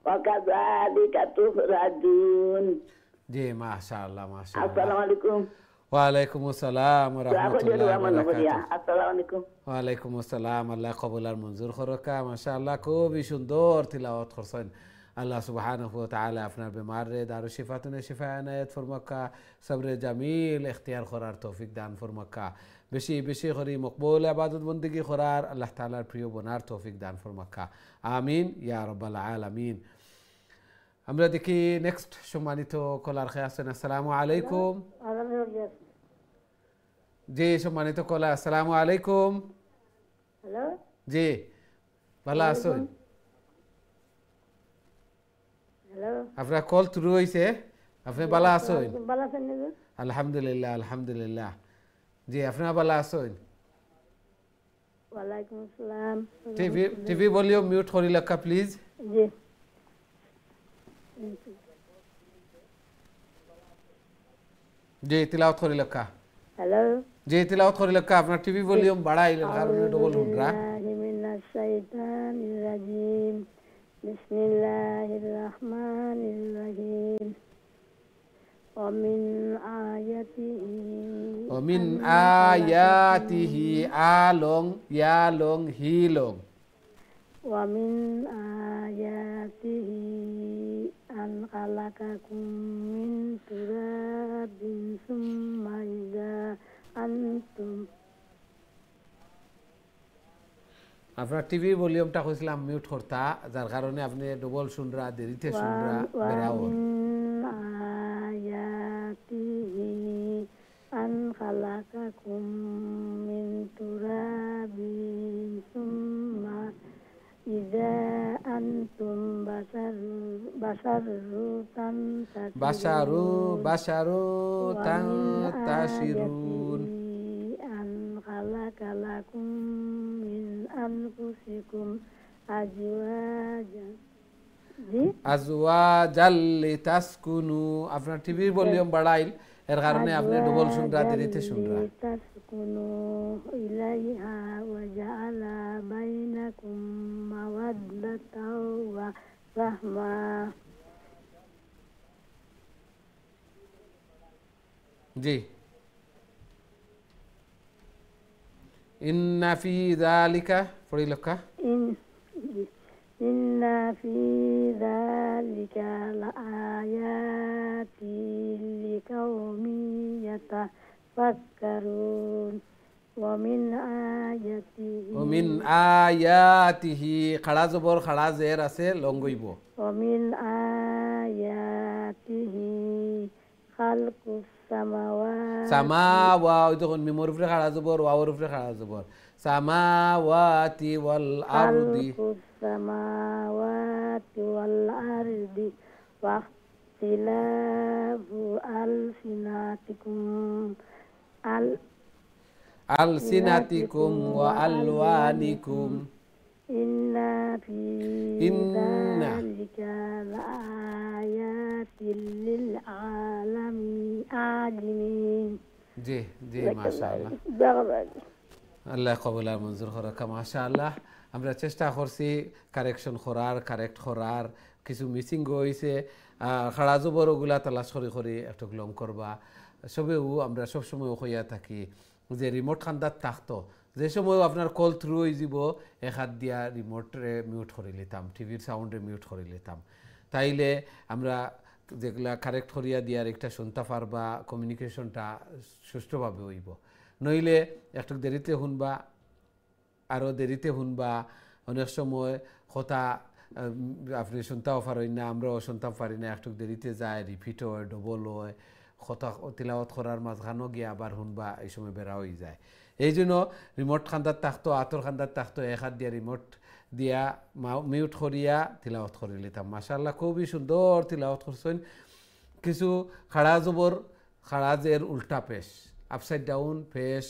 وكذلك تخرجون জি মাশাআল্লাহ মাশাআল্লাহ আসসালামু আলাইকুম ওয়ালাইকুম আসসালাম ওয়া রাহমাতুল্লাহি ওয়া বারাকাতুহু আসসালামু আলাইকুম ওয়ালাইকুম আসসালাম আল্লাহ কবুল আর মঞ্জুর করকা মাশাআল্লাহ খুবই সুন্দর তিলাওয়াত করছেন আল্লাহ সুবহানাহু ওয়া তাআলা আপনার বেমারে দারু শিফাতুন শিফা আনায়াত ফরমাকা সবরে জামিল ইখতিয়ার করার তৌফিক দান ফরমাকা বেশি বেশি করে মকবুল ইবাদত বندگی করার আল্লাহ তাআলার প্রিয় বনার তৌফিক দান ফরমাকা আমিন ইয়া রাব্বাল আলামিন আমরা দেখি নেক্সট সম্মানিত কলার খেয়ে আছেন আসসালামু আলাইকুম জি সম্মানিত কলা আসসালামু আলাইকুম হ্যালো জি ভালো আছেন হ্যালো আপনার কল শুরু হয়েছে আপনি ভালো আছেন ভালো আছেন আলহামদুলিল্লাহ আলহামদুলিল্লাহ জি আপনার ভালো আছেন ওয়ালাইকুম আসসালাম টিভি ভলিউম মিউট করি লেখা প্লিজ জি জি তিলাওয়াত করি লেখা হ্যালো জি তিলাওয়াত করি লেখা আপনার টিভি ভলিউম বাড়াইলেন কারণে ডবল হুনরা মিনাশ শাইতানির রাজিম বিসমিল্লাহির রহমানির রহিম ومن آياته ومن آياته آلون يالون هيلون ومن آياته أن خلقكم من تراب ثم إذا أنتم আপনার টিভি ভলিউমটা কইছিলাম মিউট করতা যার কারণে আপনি ডবল শুনরা দেরিতে শুনরা বেরাও ومن آياته أن خلقكم من تراب ثم إذا أنتم بشر تنتشرون বাশারু ومن তানতাশিরুন آياته أن خلق لكم من أنفسكم أزواجا আজওয়াজাল লিতাসকুনু আপনার টিভির ভলিউম বাড়াইল এর কারণে আপনি ডবল শুনরা দেরিতে শুনরা لتسكنوا إليها وجعل بينكم مودة ورحمة জি ইন্না ফি যালিকা পড়ি লেখা إن في ذلك لآيات لقوم يتفكرون ومن آياته ومن آياته খাড়া জবর খাড়া জের আছে লঙ্গইব ومن آياته خلق السماوات সামাওয়া ওই যখন মিমর উপরে খাড়া জবর ওয়াওর উপরে খাড়া জবর সামাওয়াতি ওয়াল আরদি خلق السماوات والأرض واختلاف ألسنتكم আলসিনাতিকুম ওয়া আলওয়ানিকুম إن في إن ذلك لآيات للعالمين জি জি মাশাআল্লাহ আল্লাহ কবুল আর মঞ্জুর করুক মাশাআল্লাহ আমরা চেষ্টা করছি কারেকশন করার কারেক্ট করার কিছু মিসিং হয়েছে খাড়া জবর ওগুলা তালাশ করি একটু লং করবা সবেও আমরা সবসময় হইয়া থাকি যে রিমোট খান্দার থাকতো যে সময় আপনার কল থ্রু হয়ে যাব এক হাত দিয়া রিমোটরে মিউট করে নিতাম টিভির সাউন্ডে মিউট করে নিতাম তাইলে আমরা যেগুলা কারেক্ট করিয়া দিয়ার একটা শুনতে পারবা কমিউনিকেশনটা সুষ্ঠুভাবে হইব নইলে একটু দেরিতে শুনবা আরও দেরিতে শুনবা অনেক সময় কথা আপনি শুনতেও পারেন না আমরাও শুনতে পারি না একটু দেরিতে যায় রিপিট হয় ডবল হয় কথা তিলাওয়াত করার মাঝখানেও গিয়ে আবার শুনবা এই সময় বেড়া হয়ে যায় এই জন্য রিমোট খান্দার থাকতো আতর খান্দার থাকতো এক হাত দিয়া রিমোট দিয়া মিউট করিয়া তিলাওয়াত করে নিতাম মাশাআল্লাহ খুবই সুন্দর তিলাওয়াত করছেন কিছু খাড়া জবর খাড়াজের উল্টা পেশ আপসাইড ডাউন পেশ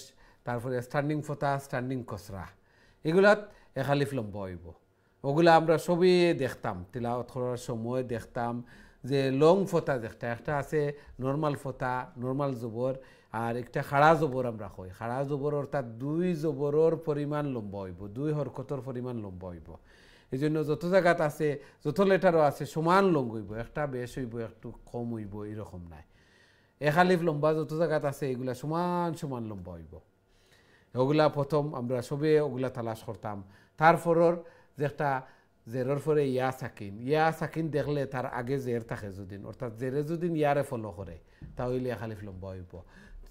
তারপরে স্ট্যান্ডিং ফতা স্ট্যান্ডিং কসরা এগুলাত একালিফ লম্বা হইব ওগুলা আমরা সবই দেখতাম তিলাওয়াত করার সময় দেখতাম যে লং ফতা একটা আছে নর্মাল ফতা নর্মাল জবর আর একটা খাড়া জবর আমরা কই খাড়া জবর অর্থাৎ দুই জবরের পরিমাণ লম্বা হইব দুই হরকতর পরিমাণ লম্বা হইব এই জন্য যত জায়গাত আছে যত লেটারও আছে সমান লং হইব একটা বেশ হইব একটু কম হইব এরকম নাই একালিফ লম্বা যত জায়গাত আছে এগুলা সমান সমান লম্বা হইব ওগুলা প্রথম আমরা সবে ওগুলা তালাশ করতাম তারপরের যে একটা জেরর পরে ইয়া সাকিন দেখলে তার আগে জের থাকে যদিন অর্থাৎ জেরে যদিন ইয়ারে ফলো করে তাহলে একালিফ লম্বা হইব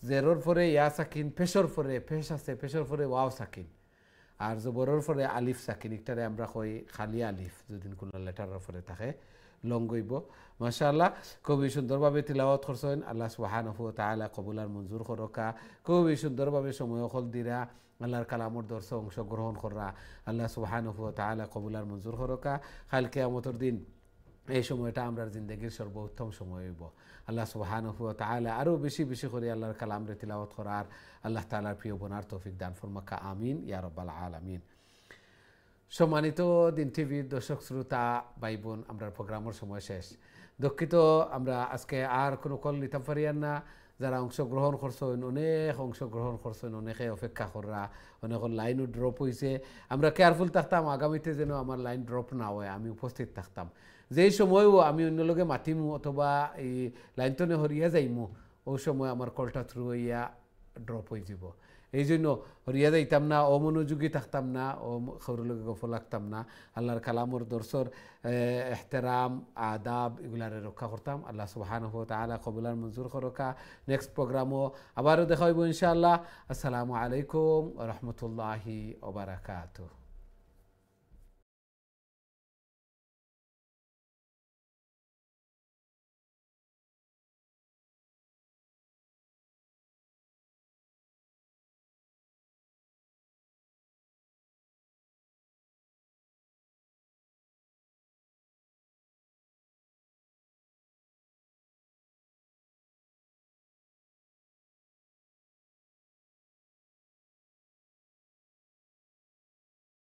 জেরর পরে ইয়া সাকিন পেশর পরে পেশ আছে পেশর পরে ওয়াও সাকিন আর জবরের পরে আলিফ সাকিন একটারে আমরা কই খালি আলিফ যদিন কোনো লেটারের পরে থাকে লং হইব মাশাআল্লাহ খুবই সুন্দরভাবে তিলাওয়াত করছেন আল্লাহ সুবহানাহু ওয়া তাআলা কবুল আর মঞ্জুর করকা খুবই সুন্দরভাবে সময় হল দিরা আল্লাহর কালামর দর্শক অংশগ্রহণ করা আল্লাহ সুবহানাহু ওয়া তাআলা কবুল আর মঞ্জুর করকা কাল কিয়ামতের দিন এই সময়টা আমরা জিন্দেগির সর্বোত্তম সময় হইব আল্লাহ সুবহানাহু ওয়া তাআলা আরও বেশি বেশি করে আল্লাহর কালামরে তিলাওয়াত করার আল্লাহ তাআলার প্রিয় বোনার তৌফিক দান ফরমাকা আমিন ইয়া রাব্বাল আলামিন সম্মানিত দিন টিভির দর্শক শ্রোতা ভাই বোন আমরা প্রোগ্রামের সময় শেষ দুঃখিত আমরা আজকে আর কোনো কল নিতে পারিয়ান না যারা অংশগ্রহণ করছেন অনেক অংশগ্রহণ করছেন অনেকে অপেক্ষা করা অনেক লাইনও ড্রপ হয়েছে আমরা কেয়ারফুল থাকতাম আগামীতে যেন আমার লাইন ড্রপ না হয় আমি উপস্থিত থাকতাম যেই সময়ও আমি অন্য লোকে মাতিমু অথবা এই লাইনটনে হরিয়া যাইমু ওই সময় আমার কলটা থ্রু হইয়া ড্রপ হয়ে যাব এই জন্য হরিয়া যাইতাম না অমনোযোগী থাকতাম না ও সৌরলোকে গফল লাগতাম না আল্লাহর কালামর দর্শর এহতেরাম আদাব এগুলারে রক্ষা করতাম আল্লাহ সুবহানাহু ওয়া তাআলা কবুলার মঞ্জুর করকা নেক্সট প্রোগ্রামও আবারও দেখা হইব ইনশাআল্লাহ আসসালামু আলাইকুম ওয়া রাহমাতুল্লাহি ওয়া বারাকাতুহু